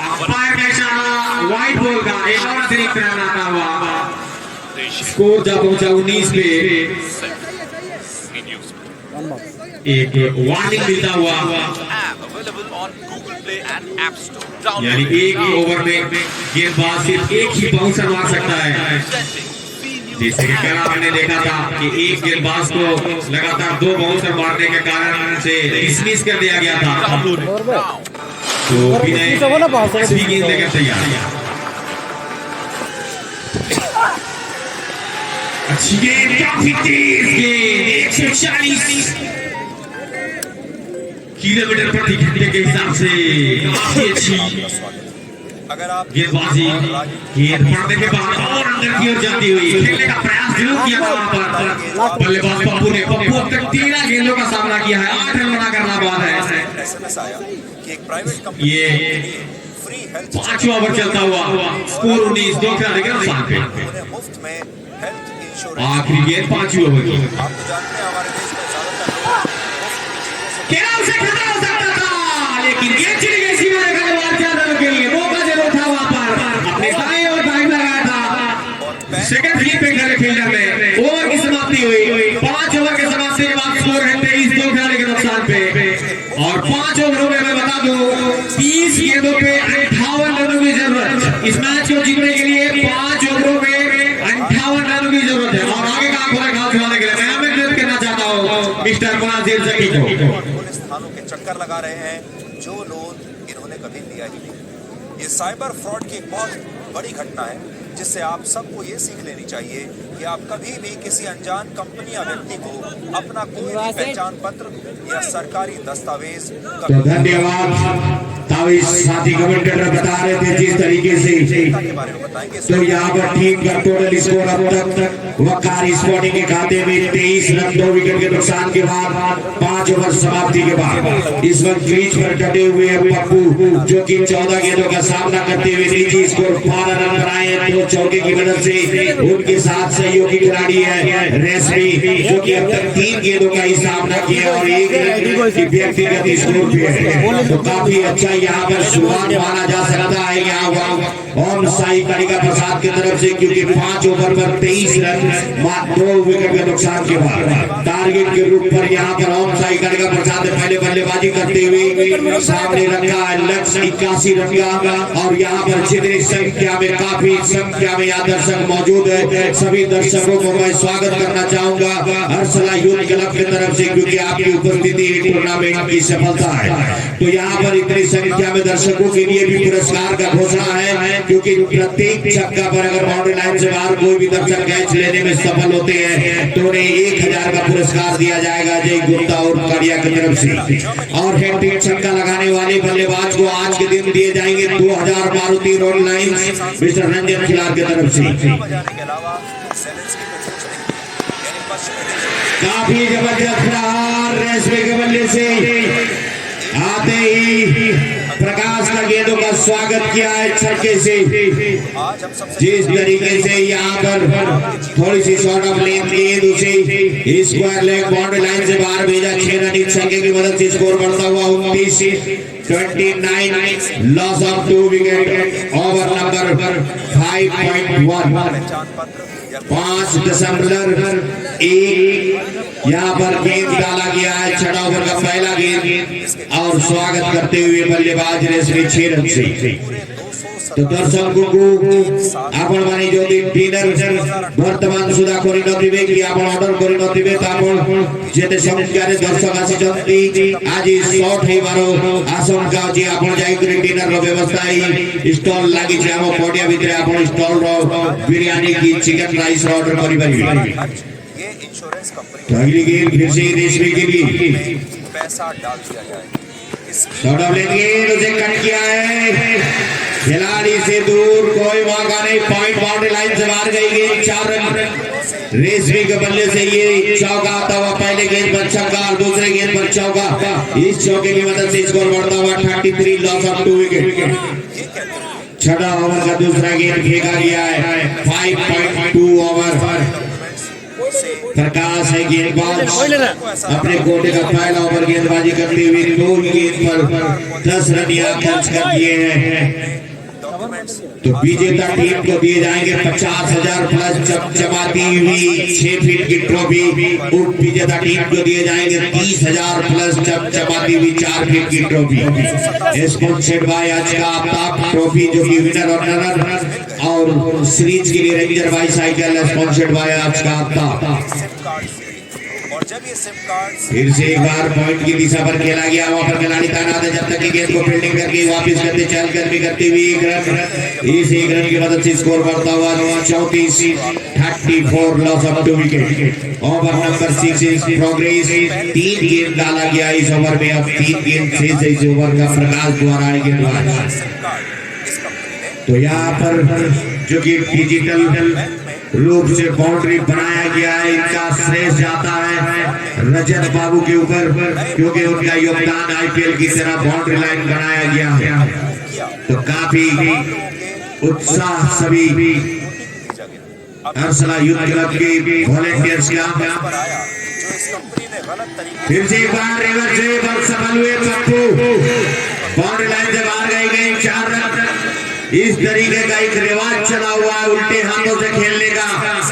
अंपायर का इशारा वाइट बॉल का एक और अतिरिक्त रन आता हुआ स्कोर जा पहुंचा 19 पे एक वार्निंग मिलता हुआ यानी एक ही ओवर में गेंदबाज सिर्फ एक ही बाउंसर मार सकता है जैसे कि कल हमने देखा था कि एक गेंदबाज को लगातार 2 बाउंसर मारने के कारण से डिसमिस कर दिया गया था तो विनय गेंद लेकर तैयार अच्छी गेंद काफी तेज गेंद 140 किलोमीटर प्रति घंटे के हिसाब से काफी अच्छी अगर आप गेंदबाजी, गेंद पड़ने के बाद और अंदर की ओर जाती हुई खेलने का प्रयास जरूर किया वहां पर बल्लेबाज पप्पू ने अब तक 13 गेंदों का सामना किया है, 8 रन बना करना बात है। एसएमएस आया कि एक प्राइवेट कंपनी ये फ्री हेल्थ 5वां ओवर चलता हुआ स्कोर 19 2 खिलाड़ी के नुकसान पे। उन्हें मुफ्त में हेल्थ इंश्योरेंस। आखिरी गेंद 5वीं ओवर की। आप तो जानते हैं हमारे देश में ज्यादातर लोग खेल से खत्म हो सकता था, लेकिन गेंद चली गई सीमा रेखा के बाहर 4 रनों के लिए। मौका जरूर था वहां पर, अपने दाएं और टाइम लगाया था सेकंड फ्री पे खड़े फील्डर में। ओवर की समाप्ति हुई, 5 ओवर के समाप्ति के बाद स्कोर है 23 2 खिलाड़ी के नुकसान पे। और 5 ओवरों में मैं बता दूं 30 गेंदों पे 58 रनों की जरूरत। इस मैच को जीतने के लिए 5 ओवरों में 58 रनों की जरूरत है। और आगे का पूरा खास खिलाने के लिए मैं अभिनंदन करना चाहता हूं मिस्टर मुनाजिर जकी को। पुलिस थानों के चक्कर लगा रहे हैं जो लोन इन्होंने कभी लिया ही नहीं। ये साइबर फ्रॉड की एक बहुत बड़ी घटना है जिससे आप सबको ये सीख लेनी चाहिए कि आप कभी भी किसी अनजान कंपनी या व्यक्ति को अपना कोई भी पहचान पत्र या सरकारी दस्तावेज तो धन्यवाद। ताविश साथी कमेंटेटर बता रहे थे जिस तरीके से के बारे में बताएंगे। तो यहाँ पर टीम का टोटल स्कोर अब तक वकार स्पोर्टिंग के खाते में 23 रन 2 विकेट के नुकसान के बाद 5 ओवर समाप्ति के बाद इस वक्त क्रीज पर डटे हुए हैं पप्पू, जो कि 14 गेंदों का सामना करते हुए निजी स्कोर 12 रन बनाए हैं 2 चौके की मदद से। उनके साथ सहयोगी खिलाड़ी है रेशमी, जो कि अब तक 3 गेंदों का ही सामना किया और 1 रन की व्यक्तिगत स्कोर भी है। तो काफी अच्छा यहाँ पर शुरुआत माना जा सकता है यहाँ ओम साई कनिका प्रसाद की तरफ से, क्योंकि 5 ओवर पर 23 रन 2 विकेट के नुकसान के बाद टारगेट के रूप पर यहाँ पर ओम साई कनिका प्रसाद ने पहले बल्लेबाजी करते हुए सामने रखा है लक्ष्य 81 रन का। और यहाँ पर जितनी संख्या में काफी संख्या में यहाँ दर्शक मौजूद है, सभी दर्शकों को मैं स्वागत करना चाहूंगा हर्षला यूथ क्लब की तरफ से, क्योंकि आपकी उपस्थिति टूर्नामेंट की सफलता है। तो यहाँ पर इतनी संख्या में दर्शकों के लिए भी पुरस्कार का घोषणा है, क्योंकि प्रत्येक छक्का पर अगर बाउंड्री लाइन से बाहर कोई भी दर्शक कैच लेने में सफल होते हैं तो उन्हें 1000 का पुरस्कार दिया जाएगा जय गुप्ता और कड़िया की तरफ से। और हैट्रिक छक्का लगाने वाले बल्लेबाज को आज के दिन दिए जाएंगे 2000 Maruti road lines mister Ranjan Khilar की तरफ से। काफी जबरदस्त रहा रेशमी के बल्ले से आते ही प्रकाश का गेंदों का स्वागत किया है छक्के से। जिस तरीके से यहाँ पर थोड़ी सी शॉर्ट ऑफ लेंथ गेंद उसे स्क्वायर लेग बाउंड्री लाइन से बाहर भेजा 6 रन छक्के की मदद से स्कोर बढ़ता हुआ 29 loss of 2 wicket. Over number 5.1 5.1 यहाँ पर गेंद डाला गया है 6 ओवर का पहला गेंद और स्वागत करते हुए बल्लेबाज रेशमी 6 रन से। तो दर्शकों को आपण माने जो डिनर वर्तमान सुधा करि नथिबे कि आपण ऑर्डर करि नथिबे त आपण जेते संख्यारे दर्शक आसी जंती आज शॉर्ट हे बारो आशंका जे आपण जाई करि डिनर रो व्यवस्था स्टॉल लागि छै हम पडिया भितरे आपण स्टॉल रो बिरयानी की चिकन राइस ऑर्डर करि परिबे। ये इंश्योरेंस कंपनी तो अगली गेंद फिर से रेशमी के लिए पैसा डाल दिया जाए। शॉट ऑफ लेंथ गेंद उसे कट किया है खिलाड़ी से दूर, कोई मौका नहीं, पॉइंट बाउंड्री लाइन से बाहर गई गेंद 4 रन। रेशमी के बल्ले से ये चौका आता हुआ पहले गेंद पर छक्का और दूसरे गेंद पर चौका। इस चौके की मदद से स्कोर बढ़ता हुआ 33 लॉस ऑफ 2 विकेट। 6 ओवर का दूसरा गेंद फेंका गया है 5.2 ओवर। प्रकाश है गेंदबाज अपने कोटे का पहला ओवर गेंदबाजी करते हुए 2 गेंद पर 10 रन यहाँ खर्च कर दिए हैं। तो विजेता टीम को दिए जाएंगे 50,000 प्लस चमचमाती हुई 6 फीट की ट्रॉफी। उप विजेता टीम को दिए जाएंगे 30,000 प्लस चमचमाती हुई 4 फीट की ट्रॉफी। स्पॉन्सर्ड बाय आज का आफ्ताब ट्रॉफी, जो कि विनर और रनर और सीरीज के लिए रेंजर बाईसाइकिल स्पॉन्सर्ड बाय आज का आफ्ताब। और जब ये सिम कार्ड फिर से एक बार पॉइंट की दिशा पर खेला गया, वहां पर खिलाड़ी तैनात है जब तक कि गेंद को फील्डिंग करके वापस करते चल करके करते हुए एक रन, इस एक रन की मदद से स्कोर बढ़ता हुआ 34 loss of 2 wicket. Over number 6 is progress. 3 गेंद डाला गया इस ओवर में, अब 3 गेंद शेष है इस ओवर का। प्रकाश द्वारा गेंदबाज सिम कार्ड इस कंपनी ने तो यहाँ पर जो कि डिजिटल रूप से बाउंड्री बनाया गया है, इनका श्रेय जाता है रजत बाबू के ऊपर, क्योंकि उनका योगदान आईपीएल की तरह बाउंड्री लाइन बनाया गया है। तो काफी उत्साह सभी हर्षला यूथ क्लब के वॉलेंटियर्स का। पर आया जो इस कंपनी ने गलत तरीके फिर से एक बार रिवर्स से बल सफल हुए पप्पू, बाउंड्री लाइन से बाहर गए 4 रन। इस तरीके का एक रिवाज चला हुआ है उल्टे हाथों से खेलने का,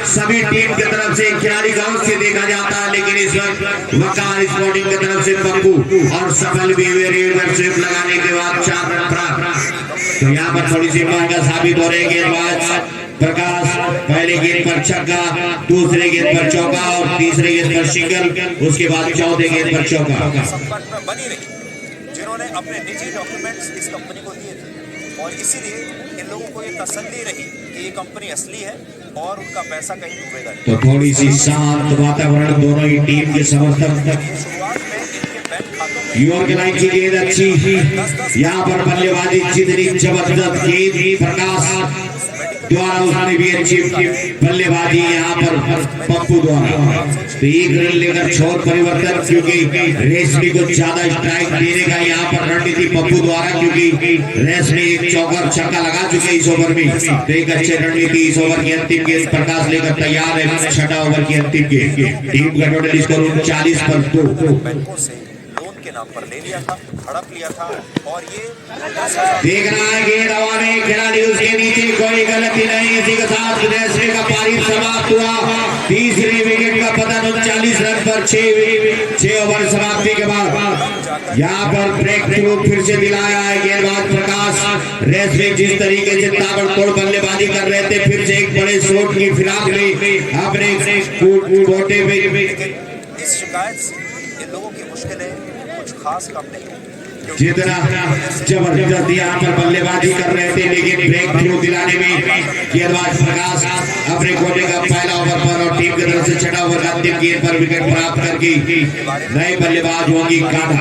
सभी टीम की तरफ से खिलाड़ी गांव से देखा जाता है, लेकिन इस वक्त वकार स्पोर्टिंग की तरफ से पप्पू और सफल भी हुए रिवर्स स्वीप लगाने के बाद 4 रन प्राप्त। तो यहाँ पर थोड़ी सी महंगा साबित हो रहे गेंदबाज प्रकाश। पहले गेंद पर छक्का, दूसरे गेंद पर चौका और तीसरे गेंद पर सिंगल, उसके बाद चौथे गेंद पर चौका। संकट में बनी रही, जिन्होंने अपने निजी डॉक्यूमेंट्स इस कंपनी को दिए थे, और इसीलिए इन लोगों को ये तसल्ली रही कि ये कंपनी असली है और उनका पैसा कहीं डूबेगा नहीं। तो थोड़ी सी शांत वातावरण दोनों ही टीम के समर्थक तक। शुरुआत में इनके बैंक खातों में यूर के लाइन की गेंद अच्छी, यहाँ पर बल्लेबाजी जितनी जबरदस्त गेंद प्रकाश द्वारा, उसने भी अच्छी बल्लेबाजी यहाँ पर पप्पू द्वारा। तो एक रन लेकर छोर परिवर्तन, क्योंकि रेशमी को ज्यादा स्ट्राइक देने का यहाँ पर रणनीति पप्पू द्वारा, क्योंकि रेशमी एक चौका और छक्का लगा चुके इस ओवर में। तो एक अच्छी रणनीति इस ओवर की अंतिम गेंद प्रकाश लेकर तैयार है। 6वां ओवर की अंतिम गेंद, टीम का टोटल स्कोर 39 पर 2। बैंकों से लोन के नाम पर ले लिया था, हड़प लिया था, और ये देखना है गेंद हवा में, खिलाड़ी उसके नीचे, कोई गलती नहीं। इसी के साथ रेशमी का पारी समाप्त हुआ। तीसरी विकेट का पतन 39 रन पर 6 ओवर समाप्ति के बाद। यहाँ पर ब्रेक थ्रू फिर से दिलाया है गेंदबाज प्रकाश। रेशमी जिस तरीके से ताबड़तोड़ बल्लेबाजी कर रहे थे, फिर से एक बड़े शॉट की फिराक में अपने कोटे में। इस शिकायत से इन लोगों की मुश्किलें कुछ खास कम नहीं होंगी। जितना जबरदस्त यहाँ पर बल्लेबाजी कर रहे थे, लेकिन ब्रेक थ्रू दिलाने में गेंदबाज प्रकाश अपने कोटे का पहला ओवर पर और टीम की तरफ से 6वां ओवर अंतिम गेंद पर विकेट प्राप्त करके नए बल्लेबाज होंगी काटा।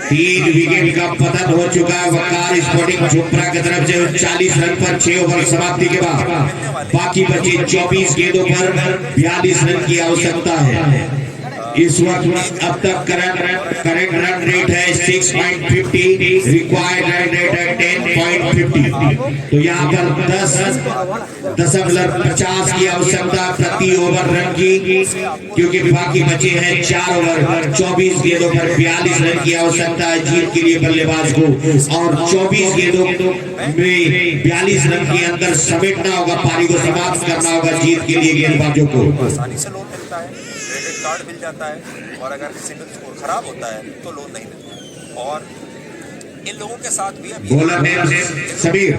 3 विकेट का पतन हो चुका है वकार स्पोर्टिंग चोपड़ा की तरफ से 40 रन पर 6 ओवर समाप्ति के बाद। बाकी बचे 24 गेंदों पर 42 रन की आवश्यकता है। इस वक्त अब तक करंट रन रेट है 6.50, रिक्वायर्ड रन रेट है 10.50। तो यहाँ पर 10.50 की आवश्यकता प्रति ओवर रन की, क्योंकि बाकी बचे हैं 4 ओवर। 24 गेंदों पर 42 रन की आवश्यकता है जीत के लिए बल्लेबाज को, और 24 गेंदों में 42 रन के अंदर समेटना होगा, पारी को समाप्त करना होगा जीत के लिए गेंदबाजों को। आसानी से लोन मिलता है, क्रेडिट कार्ड मिल जाता है, और अगर सिविल स्कोर खराब होता है तो लोन नहीं मिलता। और इन लोगों के साथ भी अभी बॉलर नेम समीर,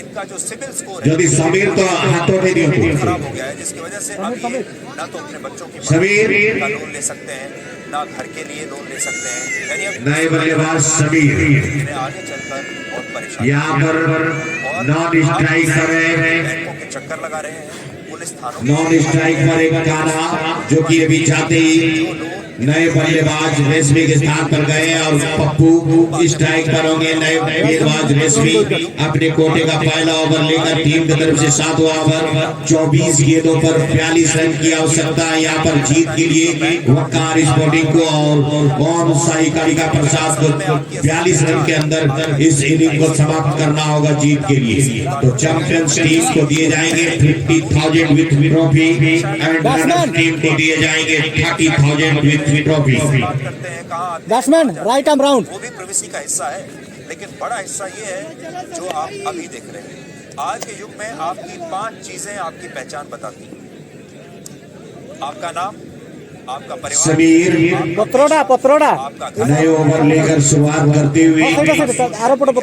इनका जो सिविल स्कोर है यदि समीर तो हाथों में दियो खराब हो गया है, जिसकी वजह से अभी ना तो अपने बच्चों की समीर का लोन ले सकते हैं, ना घर के लिए लोन ले सकते हैं। यानी अब नए बल्लेबाज समीर इन्हें आगे चलकर बहुत परेशानी, यहाँ पर नॉन स्ट्राइक कर रहे हैं, बैंकों के चक्कर लगा रहे हैं, पुलिस थानों नॉन स्ट्राइक पर एक काना, जो कि अभी जाते ही नए बल्लेबाज रेशमी के स्थान पर गए और पप्पू स्ट्राइक पर होंगे। नए गेंदबाज रेशमी अपने कोटे का पहला ओवर लेकर टीम की तरफ से 7वां ओवर 24 गेंदों पर 42 रन की आवश्यकता है यहाँ पर जीत के लिए वकार स्पोर्टिंग को और ओम साई कालिका प्रसाद को 42 रन के अंदर इस इनिंग को समाप्त करना होगा जीत के लिए। तो चैंपियंस टीम को दिए जाएंगे 50,000 with trophy and runners team को दिए जाएंगे 30,000 विथ ट्रॉफी। करते हैं कहाँ बैट्समैन राइट आर्म राउंड। वो भी प्राइवेसी का हिस्सा है, लेकिन बड़ा हिस्सा ये है जो आप अभी देख रहे हैं। आज के युग में आपकी 5 चीजें आपकी पहचान बताती हैं। आपका नाम, आपका परिवार, समीर पत्रोड़ा आपका घर, नए ओवर लेकर शुरुआत करते हुए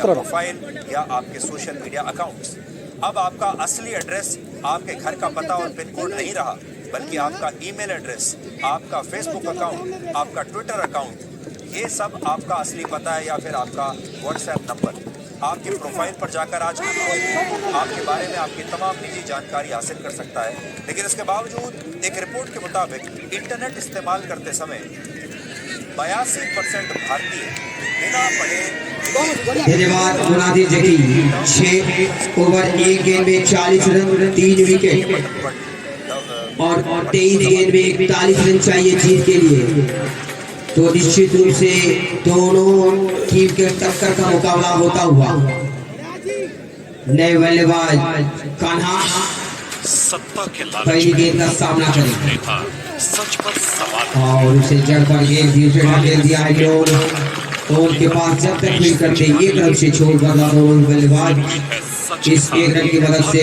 प्रोफाइल या आपके सोशल मीडिया अकाउंट्स। अब आपका असली एड्रेस आपके घर का पता और पिन कोड नहीं रहा, बल्कि आपका ईमेल एड्रेस, आपका फेसबुक अकाउंट, आपका ट्विटर अकाउंट, ये सब आपका असली पता है या फिर आपका व्हाट्सएप नंबर। आपकी प्रोफाइल पर जाकर आज कोई आपके बारे में आपकी तमाम निजी जानकारी हासिल कर सकता है, लेकिन इसके बावजूद एक रिपोर्ट के मुताबिक इंटरनेट इस्तेमाल करते समय 82% भारतीय बिना पढ़े। धन्यवाद मुनादिर जकी। 6 ओवर 1 गेंद में 40 रन 3 विकेट और 23 गेंद में 41 रन चाहिए जीत के लिए। तो निश्चित रूप से दोनों टीम के टक्कर का मुकाबला होता हुआ नए बल्लेबाज कान्हा पहली गेंद का सामना करेंगे और उसे जड़ पर गेंद दूसरे ढकेल दिया है लोग। तो उनके पास जब तक फील्ड करते एक रन से छोड़ कर दोनों बल्लेबाज इस एक रन की मदद से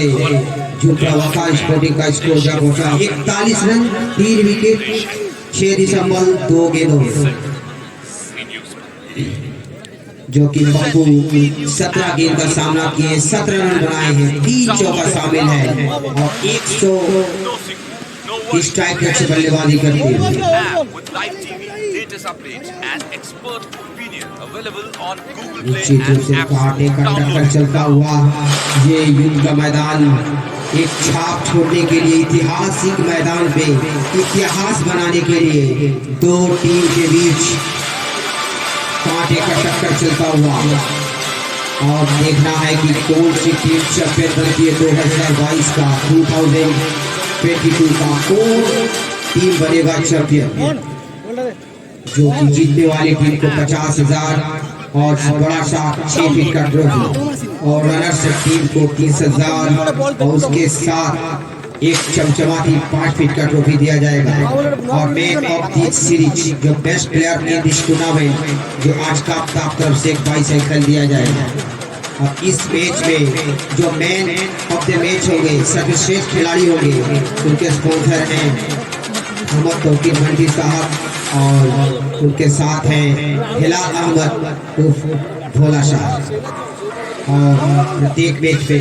झुमरा वकार स्पोर्टिंग का स्कोर जा पहुंचा 41 रन 3 विकेट 6 दिसंबर 2 गेंदों में, जो कि पप्पू 17 गेंद का सामना किए 17 रन बनाए हैं, 3 चौका शामिल है और 100 स्ट्राइक रेट से बल्लेबाजी करते हैं। निश्चित रूप से कांटे का टक्कर चलता हुआ ये युद्ध का मैदान एक छाप छोड़ने के लिए, ऐतिहासिक मैदान पे इतिहास बनाने के लिए दो टीम के बीच कांटे का टक्कर चलता हुआ। और देखना है कि कौन सी टीम चैंपियन बनती है 2022 का 2022 का, कौन टीम बनेगा चैंपियन, जो कि जीतने वाली टीम को 50,000 और बड़ा सा 6 फीट का ट्रॉफी और रनर्स टीम को 30,000 और उसके साथ एक चमचमाती 5 फीट का ट्रॉफी दिया जाएगा। और मैन ऑफ द सीरीज जो best player in this tournament जो आज का तरफ से एक बाईसाइकिल दिया जाएगा। और इस मैच में जो मैन ऑफ द मैच होंगे, सर्वश्रेष्ठ खिलाड़ी होंगे, उनके स्पॉन्सर हैं मोहम्मद तौकीर मंडी साहब और उनके साथ हैं हिलाल अहमद उर्फ भोला शाह। और प्रत्येक मैच पे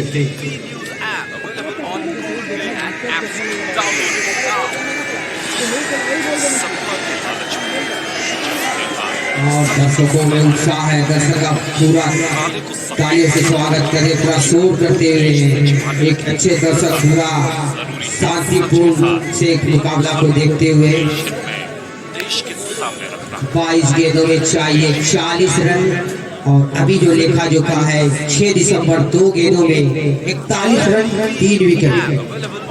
और दर्शकों में उत्साह है, दर्शक का पूरा तालियों से स्वागत करे, पूरा शोर करते हुए एक अच्छे दर्शक पूरा शांतिपूर्ण से एक मुकाबला को देखते हुए 22 गेंदों में चाहिए 40 रन और अभी जो लेखा जोखा है 6 दिसंबर 2 गेंदों में 41 रन 3 विकेट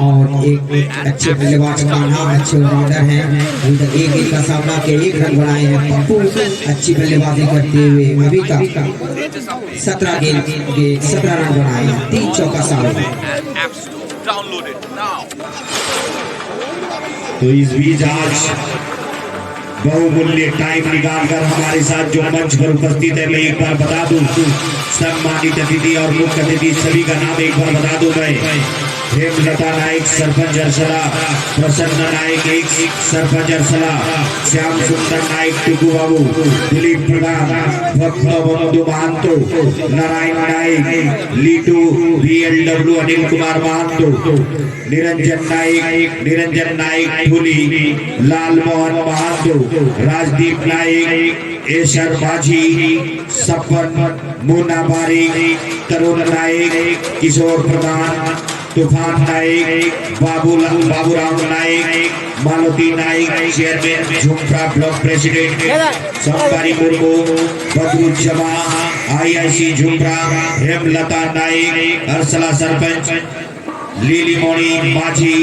और एक अच्छे बल्लेबाज कान्हा अच्छे ऑलराउंडर हैं, एक गेंद का सामना के 1 रन बनाए हैं। पप्पू अच्छी बल्लेबाजी करते हुए अभी तक 17 गेंद के 17 रन बनाए हैं, 3 चौका शामिल है। तो इस बीच आज बहुमूल्य टाइम निकालकर हमारे साथ जो मंच पर उपस्थित है, मैं एक बार बता दूं सम्मानित अतिथि और मुख्य अतिथि सभी का नाम एक बार बता दूं मैं हेमलता नायक सरपंच अरसला, प्रसन्न नायक एक सरपंच अरसला, श्याम सुंदर नायक टुकू बाबू, Dilip Pradhan, Bhakta Bandhu Mahanto, Narayan Nayak, Litu VLW Anil Kumar Mahanto, Niranjan Nayak Thuli, Lal Mohan Mahanto, Rajdeep Nayak, Eshar Majhi, Sapan Munna Bari, Tarun Nayak, Kishore Pradhan, Toofan Nayak, Baburam Nayak, Malati Nayak, chairman Jhumra block president, Sampari Murmu, Badruzzama, IIC Jhumra, Hemlata Nayak, Arsala sarpanch, Lili Moni Majhi,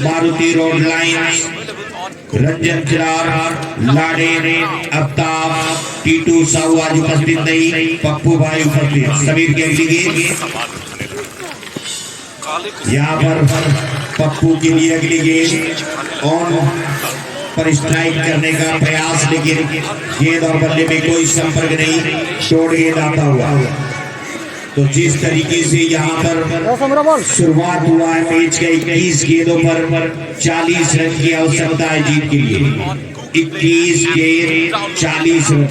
Maruti road lines, Ranjan Chirar, Lade, Aftab, Titu Sahu आज उपस्थित नहीं, पप्पू भाई उपस्थित, समीर के लिए यहाँ पर पप्पू के लिए अगली गेंद ऑन पर स्ट्राइक करने का प्रयास, लेकिन गेंद और बल्ले में कोई संपर्क नहीं, शॉर्ट गेंद आता हुआ। तो जिस तरीके से यहाँ पर शुरुआत हुआ है मैच के 21 गेंदों पर 40 रन की आवश्यकता है जीत के लिए, 21 गेंद 40 रन,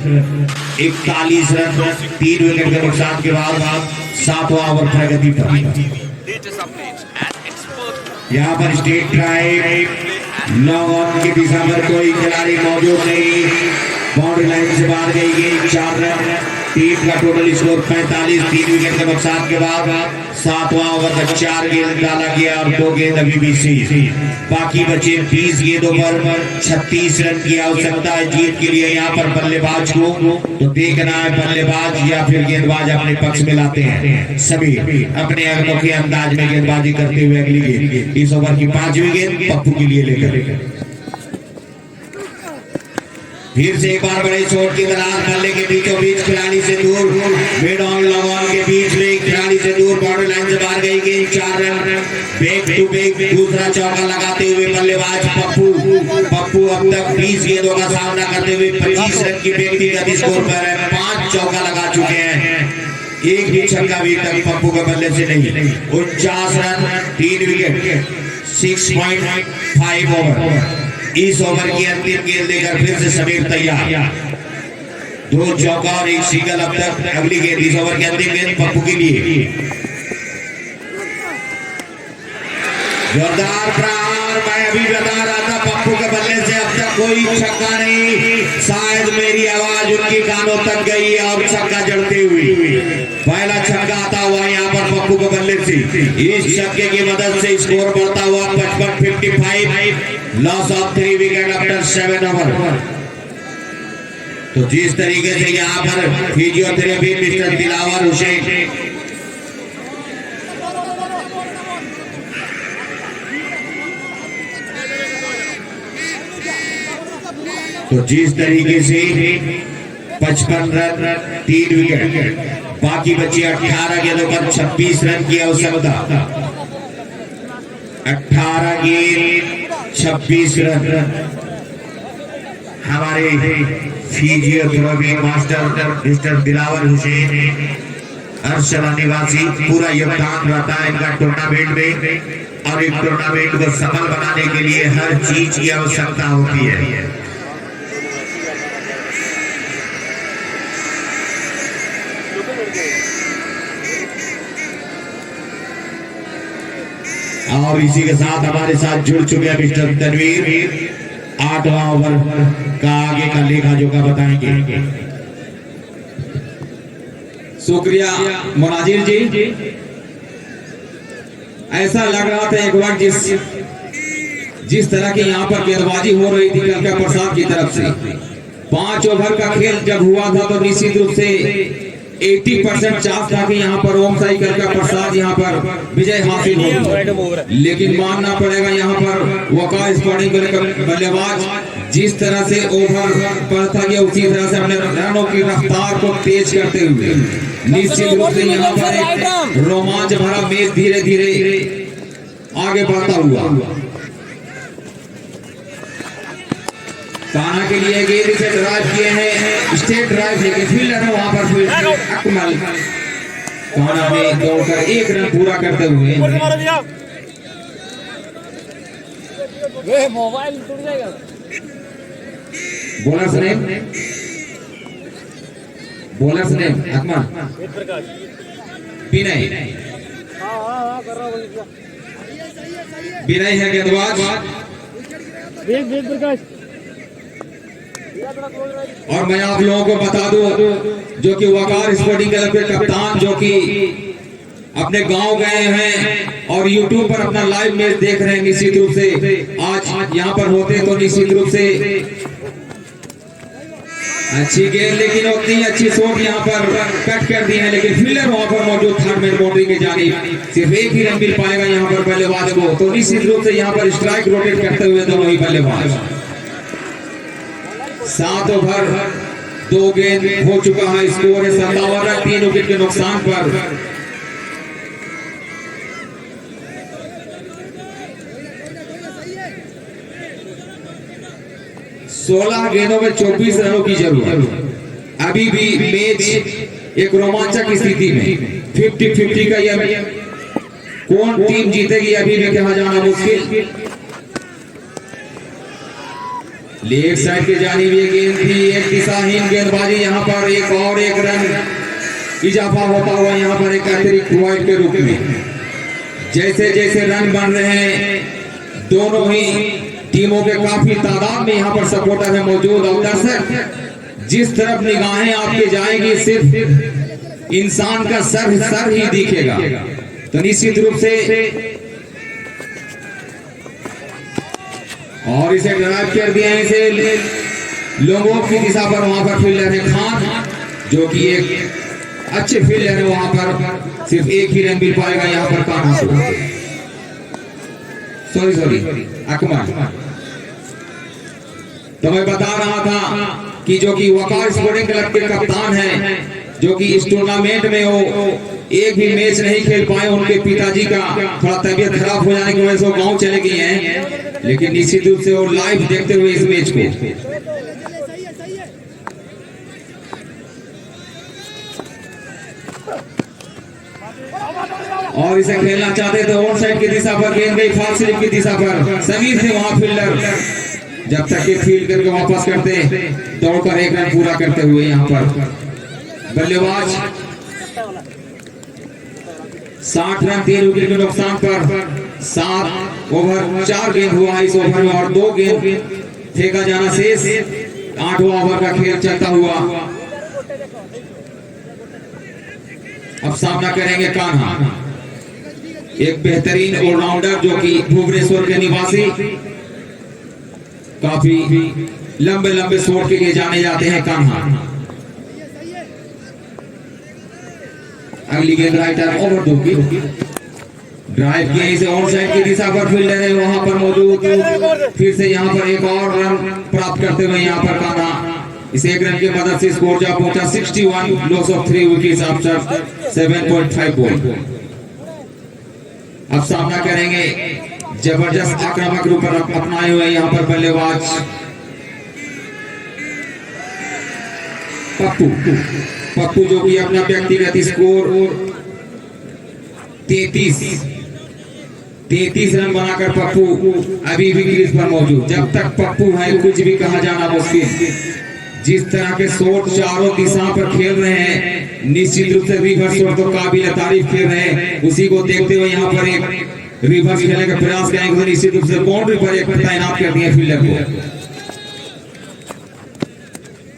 41 रन 3 विकेट के नुकसान के बाद 7वां ओवर प्रगति पर। यहाँ पर स्टेट ड्राइव लॉन्ग ऑन की दिशा पर कोई खिलाड़ी मौजूद नहीं, बाउंड्री लाइन से बाहर गई गेंद 4 रन। टीम का टोटल स्कोर 45, 3 विकेट के नुकसान के बाद 7वां ओवर तक 4 गेंद डाला गया और 2 गेंद अभी भी शेष। बाकी बचे 20 गेंदों पर 36 रन की आवश्यकता है जीत के लिए यहाँ पर बल्लेबाज को। तो देखना है बल्लेबाज या फिर गेंदबाज अपने पक्ष में लाते हैं। सभी अपने अनोखे अंदाज में गेंदबाजी करते हुए अगली गेंद इस ओवर की 5वीं गेंद पप्पू के लिए लेकर फिर से एक बार बड़े चोट की तलाश, बल्ले के बीचों बीच खिलाड़ी से दूर, मिड ऑन लॉन्ग ऑन के बीच में खिलाड़ी से दूर, बाउंड्री लाइन से बाहर गई गेंद 4 रन। बैक टू बैक दूसरा चौका लगाते हुए बल्लेबाज पप्पू अब तक 20 गेंदों का सामना करते हुए 25 रन की व्यक्तिगत स्कोर पर 5 चौका लगा चुके हैं। एक भी छक्का अभी तक पप्पू के बल्ले से नहीं। 49 रन 3 विकेट 6.5 ओवर। इस ओवर की अंतिम गेंद लेकर फिर से समीर तैयार, 2 चौका और 1 सिंगल अब तक। अगली गेंद इस ओवर की अंतिम गेंद पप्पू के लिए। जोरदार प्रहार, मैं अभी बता रहा था पप्पू के बल्ले से अब तक कोई छक्का नहीं। शायद मेरी आवाज उनकी कानों तक गई और छक्का जड़ते हुए पहला छक्का आता हुआ यहाँ पर पप्पू के बल्ले से। इस छक्के की मदद से स्कोर बढ़ता हुआ 55, loss of 3 wicket after 7 over. तो जिस तरीके से यहाँ पर फिजियोथेरेपी मिस्टर दिलावर हुसैन तो जिस तरीके से 55 रन 3 विकेट, बाकी बची 18 गेंदों पर 26 रन की आवश्यकता। 18 गेंद 26 रन। हमारे physiotherapy master mister Dilawar Hussain Arshala निवासी पूरा योगदान रहता है इनका टूर्नामेंट में, और एक टूर्नामेंट को सफल बनाने के लिए हर चीज की आवश्यकता होती है। और इसी के साथ हमारे साथ जुड़ चुके हैं मिस्टर तनवीर, 8वां ओवर का आगे का लेखा जोखा बताएंगे। शुक्रिया मुनाजिर जी। ऐसा लग रहा था एक बार जिस तरह की यहाँ पर गेंदबाजी हो रही थी कलका प्रसाद की तरफ से। 5 ओवर का खेल जब हुआ था तो निश्चित रूप से 80% चांस था कि यहाँ पर ओम साई कलका प्रसाद यहाँ पर विजय हासिल होगी, लेकिन मानना पड़ेगा यहाँ पर वकार स्पोर्टिंग बल्लेबाज जिस तरह से ओवर पर था कि उसी तरह से अपने रनों की रफ्तार को तेज करते हुए निश्चित रूप से यहाँ पर एक रोमांच भरा मैच धीरे धीरे आगे बढ़ता हुआ। कान्हा के लिए गेंद से ड्राइव किए हैं, स्टेट ड्राइव, लेकिन फील्डर है वहां पर अकमल। कान्हा ने दौड़कर 1 रन पूरा करते हुए मोबाइल टूट जाएगा। बॉलर्स ने अकमल विनय है गेंदबाज, और मैं आप लोगों को बता दूं जो कि वकार स्पोर्टिंग क्लब के कप्तान जो कि अपने गांव गए हैं और YouTube पर अपना लाइव मैच देख रहे हैं, निश्चित रूप से आज यहाँ पर होते तो निश्चित रूप से अच्छी गेंद, लेकिन उतनी अच्छी शॉट यहाँ पर कट कर दी है, लेकिन फील्डर वहां पर मौजूद थर्ड मैन बाउंड्री के जानिब सिर्फ 1 ही रन मिल पाएगा यहाँ पर बल्लेबाज को। तो निश्चित रूप से यहाँ पर स्ट्राइक रोटेट करते हुए दोनों ही बल्लेबाज। 7 ओवर 2 गेंद हो चुका है, स्कोर है 57 रन 3 विकेट के नुकसान पर। सोलह गेंदों में 24 रनों की जरूरत। अभी भी मैच एक रोमांचक स्थिति में 50-50 का यह कौन टीम जीतेगी अभी भी कहा जाना मुश्किल। लेफ्ट साइड के जानिब ये गेंद थी, एक दिशाहीन गेंदबाजी, यहाँ पर एक रन इजाफा होता हुआ यहाँ पर एक अतिरिक्त वाइड के रूप में जैसे जैसे रन बन रहे हैं, दोनों ही टीमों के काफी तादाद में यहाँ पर सपोर्टर है मौजूद। और दर्शक जिस तरफ निगाहें आपके जाएंगी सिर्फ इंसान का सर ही दिखेगा। तो निश्चित रूप से और इसे ड्राइव कर दिया है, इसे लोगों की दिशा पर वहां पर फील्डर है खान, जो कि एक अच्छे फील्डर है। वहां पर सिर्फ एक ही रन मिल पाएगा यहाँ पर कान सॉरी अकमल। तो मैं बता रहा था कि जो कि वकार स्पोर्टिंग क्लब के कप्तान हैं, जो कि इस टूर्नामेंट में वो एक भी मैच नहीं खेल पाए। उनके पिताजी का थोड़ा तबीयत खराब हो जाने की वजह से वो गांव चले गए हैं, लेकिन निश्चित रूप से वो लाइव देखते हुए इस मैच को। और इसे खेलना चाहते थे ऑन साइड की दिशा पर, गेंद गई फास्ट स्लिप की दिशा पर। समीर थे वहां फील्डर, जब तक कि फील्ड करके वापस करते, दौड़कर एक रन पूरा करते हुए यहाँ पर बल्लेबाज 60 रन 3 विकेट के नुकसान पर 7 ओवर 4 गेंद हुआ इस ओवर में और 2 गेंद फेंका जाना शेष। 8वां ओवर का खेल चलता हुआ। अब सामना करेंगे कान्हा, एक बेहतरीन ऑलराउंडर जो कि भुवनेश्वर के निवासी, काफी लंबे लंबे शॉट के लिए जाने जाते हैं कान्हा। अगली गेंद राइट आर्म ओवर 2 की ड्राइव किए, इसे ऑन साइड की दिशा पर फील्डर है वहां पर मौजूद। फिर से यहां पर एक और रन प्राप्त करते हुए यहां पर कान्हा इस एक रन की मदद से स्कोर जा पहुंचा 61, loss of 3 wickets after 7.5 ball. अब सामना करेंगे जबरदस्त आक्रामक रूप अपनाए हुए यहाँ पर बल्लेबाज पप्पू, जो कि अपना व्यक्तिगत स्कोर 33 रन बनाकर पप्पू अभी भी क्रीज पर मौजूद। जब तक पप्पू है कुछ भी कहा जाना मुश्किल। जिस तरह के शॉट चारों दिशा पर खेल रहे हैं, निश्चित रूप से रिवर्स शॉट तो काबिल तारीफ खेल रहे हैं। उसी को देखते हुए यहाँ पर एक रिवर्स खेलने का प्रयास करेंगे तो निश्चित रूप से बाउंड्री पर एक तैनात कर दिए फील्डर को।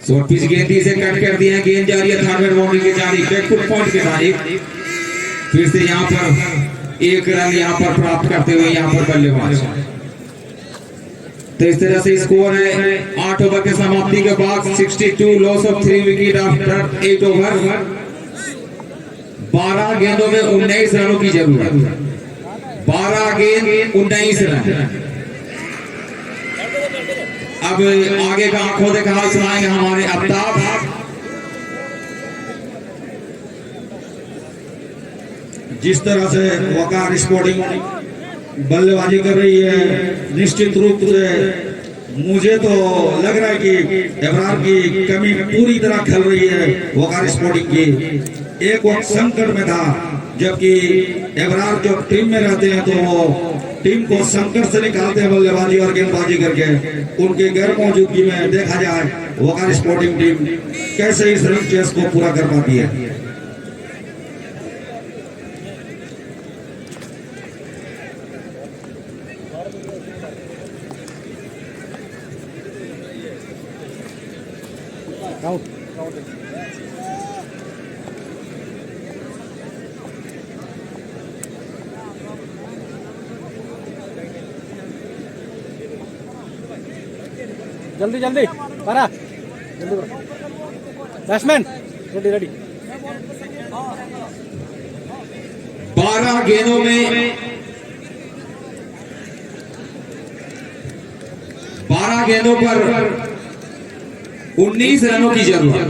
शॉर्ट पिच गेंदी से कट कर दिया, गेंद जा रही है थर्ड बाउंड्री के जानी बैकफुट पॉइंट के तारीफ। फिर से यहाँ पर एक रन यहाँ पर प्राप्त करते हुए यहाँ पर बल्लेबाज। तो इस तरह से स्कोर है 8 ओवर के समाप्ति के बाद 62, loss of 3 wicket after 8 over. 12 गेंदों में 19 रनों की जरूरत। 12 गेंद 19 रन। अब आगे का आंखों देखा हाल सुनाएंगे हमारे आफ्ताब। जिस तरह से वकार स्पोर्टिंग बल्लेबाजी कर रही है, निश्चित रूप से मुझे तो लग रहा है कि एबरार की कमी पूरी तरह खल रही है वकार स्पोर्टिंग की। एक वक्त संकट में था, जबकि एबरार जो टीम में रहते हैं तो वो टीम को संकट से निकालते हैं बल्लेबाजी और गेंदबाजी करके। उनके गैर मौजूदगी में देखा जाए वकार स्पोर्टिंग टीम कैसे इस रन चेस को पूरा कर पाती है। जल्दी जल्दी पारा, जल्दी बैट्समैन रेडी रेडी। 12 गेंदों में 12 गेंदों पर 19 रनों की जरूरत।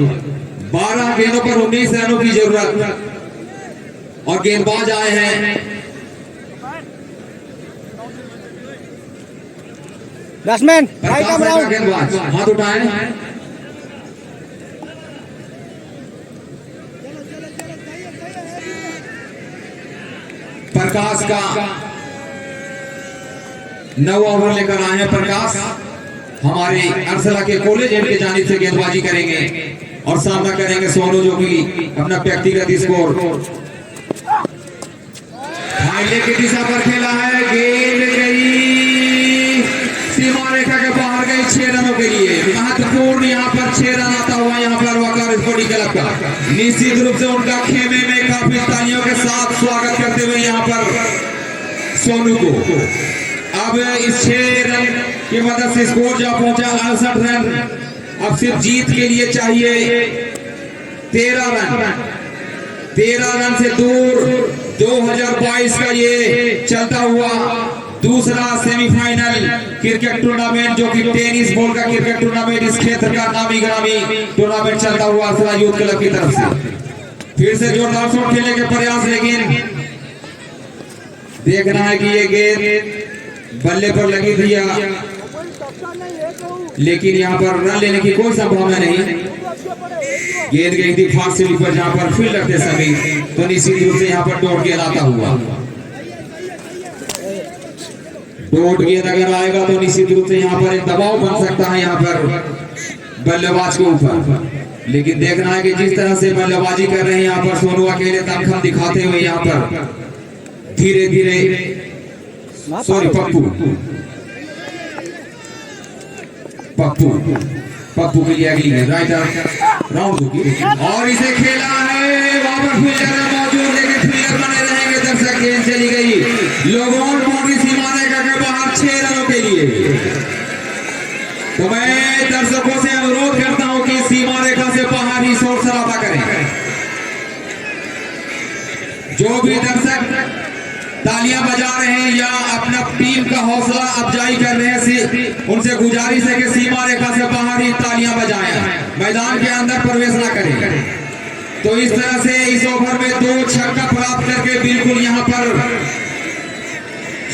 12 गेंदों पर 19 रनों की जरूरत और गेंदबाज आए हैं बैट्समैन राइट आर्म राउंड। गेंदबाज हाथ उठाए, प्रकाश का 9 ओवर लेकर आए हैं। प्रकाश हमारे अरसला के कॉलेज एंड के जानिब से गेंदबाजी करेंगे और सामना करेंगे सोनू, जो कि अपना व्यक्तिगत स्कोर लेग की दिशा पर खेला है, गेंद गई सीमा रेखा के बाहर गई 6 रनों के लिए। महत्वपूर्ण यहाँ पर 6 रन आता हुआ यहाँ पर वकार स्पोर्टिंग क्लब का। निश्चित रूप से उनका खेमे में काफी तालियों के साथ स्वागत करते हुए यहाँ पर सोनू को। अब इस 6 रन की मदद से स्कोर जा पहुंचा 68 रन। अब सिर्फ जीत के लिए चाहिए 13 रन। 13 रन से दूर 2022 का ये चलता हुआ दूसरा सेमीफाइनल क्रिकेट टूर्नामेंट, जो कि टेनिस बॉल का क्रिकेट टूर्नामेंट, इस क्षेत्र का नामी ग्रामी टूर्नामेंट चलता हुआ असला यूथ क्लब की तरफ से। फिर से जोरदार शॉट खेलने के प्रयास, लेकिन देखना है कि ये गेंद बल्ले पर लगी थी या, लेकिन यहाँ पर रन लेने की कोई संभावना नहीं। गेंद गई थी फास्ट स्लीपर जहां पर फील्डर थे सभी, तो निश्चित रूप से यहाँ पर डॉट गेंद आता हुआ। डॉट गेंद अगर आएगा तो निश्चित रूप से यहाँ पर एक दबाव बन सकता है यहाँ पर बल्लेबाज के ऊपर। लेकिन देखना है कि जिस तरह से बल्लेबाजी कर रहे हैं यहाँ पर सोनू अकेले दमखम दिखाते हुए यहाँ पर धीरे धीरे, सॉरी पप्पू के लिए अगली है राइट राउंड और इसे खेला है। वहां पर फील्डर मौजूद, लेकिन फील्डर बने रहेंगे। दर्शक गेंद चली गई लोगों बाउंड्री सीमा रेखा के बाहर 6 रनों के लिए। तो मैं दर्शकों से अनुरोध करता हूं कि सीमा रेखा से बाहर ही शोर शराबा करें। जो भी दर्शक तालियां बजा रहे हैं या अपना टीम का हौसला अफजाई कर रहे हैं, उनसे गुजारिश है कि सीमा रेखा से बाहर ही तालियां बजाएं, मैदान के अंदर प्रवेश ना करें। तो इस तरह से इस ओवर में 2 छक्का प्राप्त करके बिल्कुल यहाँ पर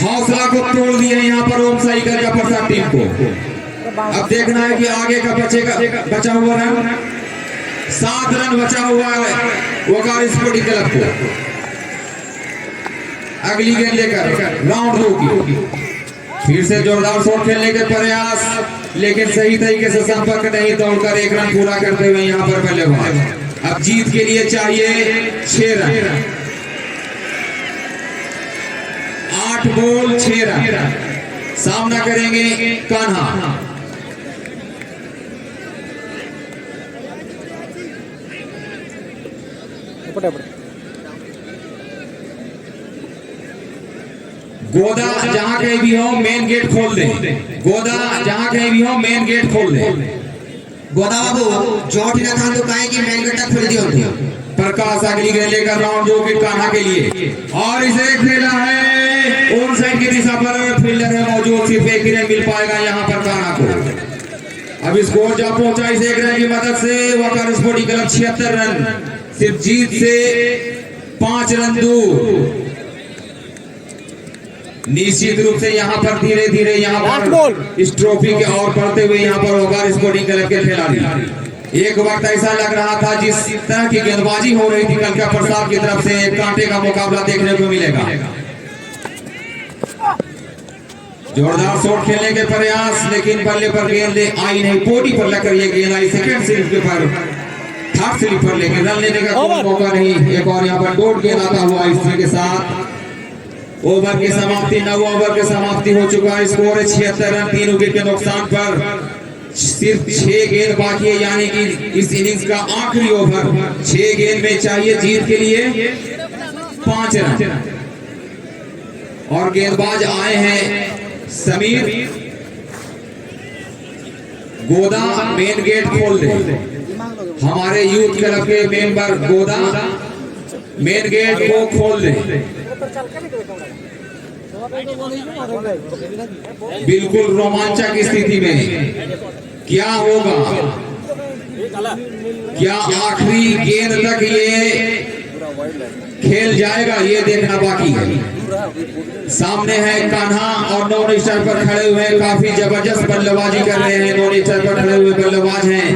हौसला को तोड़ दिए यहाँ पर ओम साई का प्रसाद टीम को। अब देखना है कि आगे का बचा हुआ रन, 7 रन बचा हुआ है वकार स्पोर्टिंग क्लब को। अगली गेंद लेकर राउंड 2 की फिर से जोरदार शॉट खेलने के प्रयास, लेकिन सही तरीके से संपर्क नहीं तोड़कर 1 रन पूरा करते हुए यहाँ पर बल्लेबाज। अब जीत के लिए चाहिए 6 रन, 8 बॉल 6 रन। सामना करेंगे कान्हा। गोदा जहां कहीं भी हो मेन गेट खोल दे। गोदा जहां कहीं भी हो मेन गेट खोल दे। गोदा बाबू चोट ना था तो काहे की मेन गेट खोल दियो। प्रकाश अगली गेंद लेकर राउंड 2 के कान्हा के लिए और इसे खेला है ऑन साइड की दिशा पर। फील्डर है मौजूद, सिर्फ 1 रन मिल पाएगा यहाँ पर कान्हा को। अब स्कोर जा पहुंचा इस 1 रन की मदद से वकार स्पोर्टिंग क्लब 76 रन, सिर्फ जीत से 5 रन दूर। निश्चित रूप से यहाँ पर धीरे धीरे यहाँ पर इस ट्रॉफी के और बढ़ते हुए यहाँ पर वकार स्पोर्टिंग क्लब के खिलाड़ी। एक वक्त ऐसा लग रहा था जिस तरह की गेंदबाजी हो रही थी कलका प्रसाद की तरफ से, कांटे का मुकाबला देखने को मिलेगा। जोरदार शॉट खेलने के प्रयास, लेकिन बल्ले पर गेंद आई नहीं, पोटी पर लगकर ये गेंद आई सेकंड स्लिप के पर, थर्ड स्लिप पर, लेकिन रन लेने का कोई मौका नहीं। एक और यहाँ पर डॉट गेंद आता हुआ इस के साथ। ओवर की समाप्ति, 9 ओवर की समाप्ति हो चुका है। स्कोर है 76 रन, 3 विकेट के नुकसान पर। सिर्फ 6 गेंद बाकी है, यानी कि इस इनिंग्स का आखिरी ओवर। 6 गेंद में चाहिए जीत के लिए 5 रन। और गेंदबाज आए हैं समीर। गोदा मेन गेट खोल दे। हमारे यूथ क्लब के मेंबर गोदा मेन गेट को खोल दे। बिल्कुल रोमांचक स्थिति में क्या होगा, क्या आखिरी गेंद तक ये खेल जाएगा, ये देखना बाकी है। सामने है कान्हा और नॉन स्टार पर खड़े हुए काफी जबरदस्त बल्लेबाजी कर रहे हैं। नॉन स्टार पर खड़े हुए बल्लेबाज हैं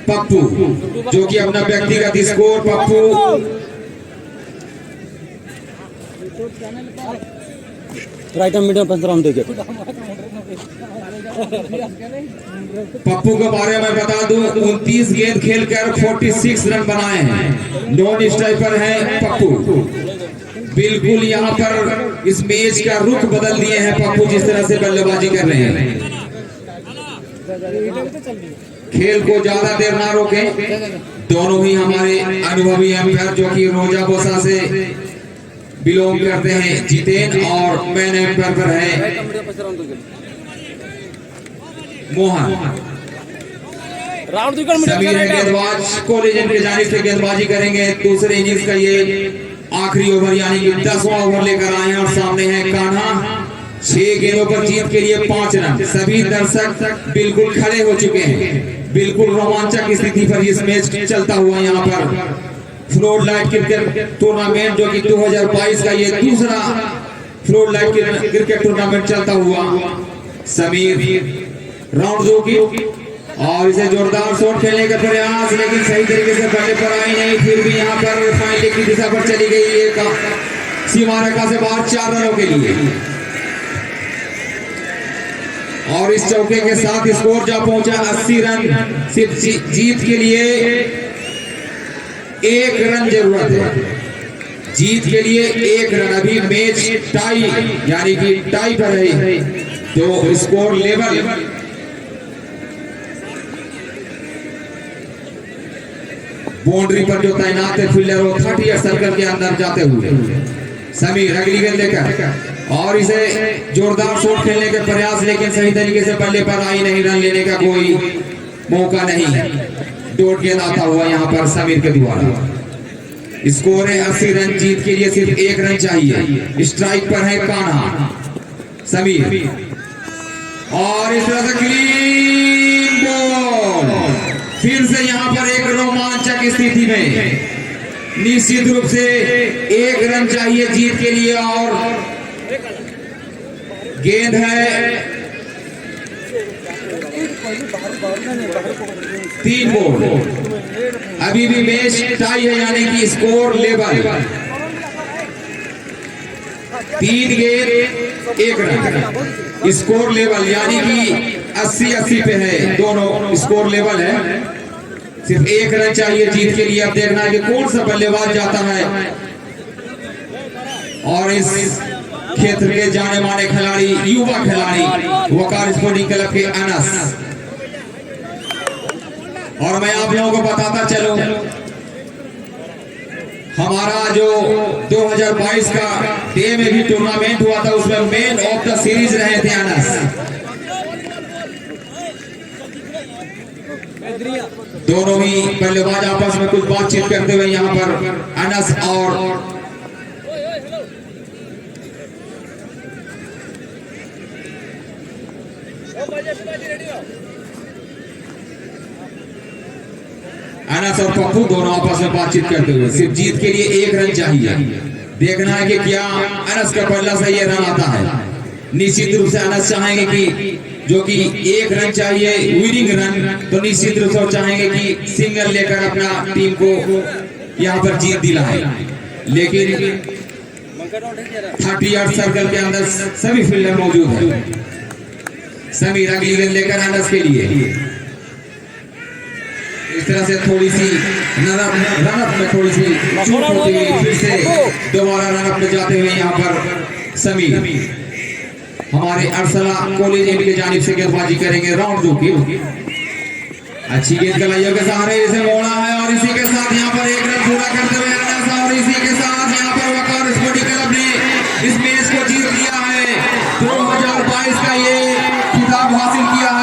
पप्पू, जो कि अपना व्यक्तिगत score Pappu right medium 15 round देंगे। पप्पू के बारे में बता दूं, 29 गेंद खेलकर 46 रन बनाए हैं। नॉन स्ट्राइकर है पप्पू। बिल्कुल यहाँ पर इस मैच का रुख बदल दिए हैं पप्पू, जिस तरह से बल्लेबाजी कर रहे हैं। खेल को ज्यादा देर ना रोकें। दोनों ही हमारे अनुभवी एम्पायर जो कि रोजा बोसा से बिलोंग करते हैं, जितेन और मैन एम्पायर पर है मोहन। समीर है गेंदबाज, कॉलेजन की जानिब से गेंदबाजी करेंगे। दूसरे इनिंग्स का ये आखिरी ओवर यानी कि 10वां ओवर लेकर आए हैं और सामने है कान्हा। 6 गेंदों पर जीत के लिए 5 रन। सभी दर्शक बिल्कुल खड़े हो चुके हैं। बिल्कुल रोमांचक स्थिति पर इस मैच चलता हुआ यहाँ पर फ्लोर लाइट क्रिकेट टूर्नामेंट जो कि 2022 का ये दूसरा फ्लोर लाइट क्रिकेट टूर्नामेंट चलता हुआ। समीर राउंड 2 की और इसे जोरदार शॉट खेलने का प्रयास, लेकिन सही तरीके से पहले पर आई नहीं। फिर भी यहाँ पर फाइनल की दिशा पर चली गई एक सीमा रेखा से बाहर 4 रनों के लिए। और इस चौके के साथ स्कोर जा पहुंचा 80 रन। सिर्फ जीत के लिए 1 रन जरूरत है। जीत के लिए 1 रन। अभी मैच टाई यानी कि टाई पर है तो स्कोर लेवल बाउंड्री पर जो तैनात है फील्डर वो 30 सर्कल के अंदर जाते हुए। समीर अगली गेंद लेकर और इसे जोरदार शॉट खेलने के प्रयास, लेकिन सही तरीके से बल्ले पर आई नहीं। रन लेने का कोई मौका नहीं। डॉट गेंद आता हुआ यहाँ पर समीर के द्वारा। स्कोर है 80 रन। जीत के लिए सिर्फ 1 रन चाहिए। स्ट्राइक पर है कान्हा। समीर और इस तरह से क्लीन बॉल। फिर से यहाँ पर एक रोमांचक स्थिति में निश्चित रूप से 1 रन चाहिए जीत के लिए। और गेंद है 3 बॉल। अभी भी मैच टाई है यानी कि स्कोर लेवल। 3 गेंद 1 रन। स्कोर लेवल यानी कि 80-80 पे है। दोनों स्कोर लेवल है। सिर्फ 1 रन चाहिए जीत के लिए। अब देखना है कि कौन सा बल्लेबाज जाता है। और इस क्षेत्र के जाने माने खिलाड़ी, युवा खिलाड़ी वकार स्पोर्टिंग क्लब के अनस। और मैं आप लोगों को बताता चलूं, हमारा जो 2022 का डे में भी टूर्नामेंट हुआ था उसमें मैन ऑफ द सीरीज रहे थे अनस। दोनों ही बल्लेबाज आपस में कुछ बातचीत करते हुए यहाँ पर अनस और पप्पू दोनों आपस में बातचीत करते हुए। सिर्फ जीत के लिए 1 रन चाहिए। देखना है कि क्या अनस का पल्ला से ये रन आता है। निश्चित रूप से अनस चाहेंगे कि जो कि 1 रन चाहिए विनिंग रन, तो निश्चित रूप से चाहेंगे कि सिंगल लेकर अपना टीम को यहाँ पर जीत दिलाए। लेकिन 30 सर्कल के अंदर सभी फील्डर मौजूद है। समीर अगली गेंद लेकर अनस के लिए। इस तरह से थोड़ी सी रनअप में थोड़ी सी चूक होती हुई फिर से दोबारा रनअप में जाते हुए यहाँ पर समीर हमारे अरसला कॉलेज इनके जानिब से गेंदबाजी करेंगे। राउंड 2 की अच्छी गेंद कलाइयों के सहारे इसे मोड़ा है और इसी के साथ यहाँ पर 1 रन पूरा करते हुए अनस और इसी के साथ यहाँ पर वकार स्पोर्टिंग क्लब ने इस मैच को जीत लिया है। 2022 का ये खिताब हासिल किया है।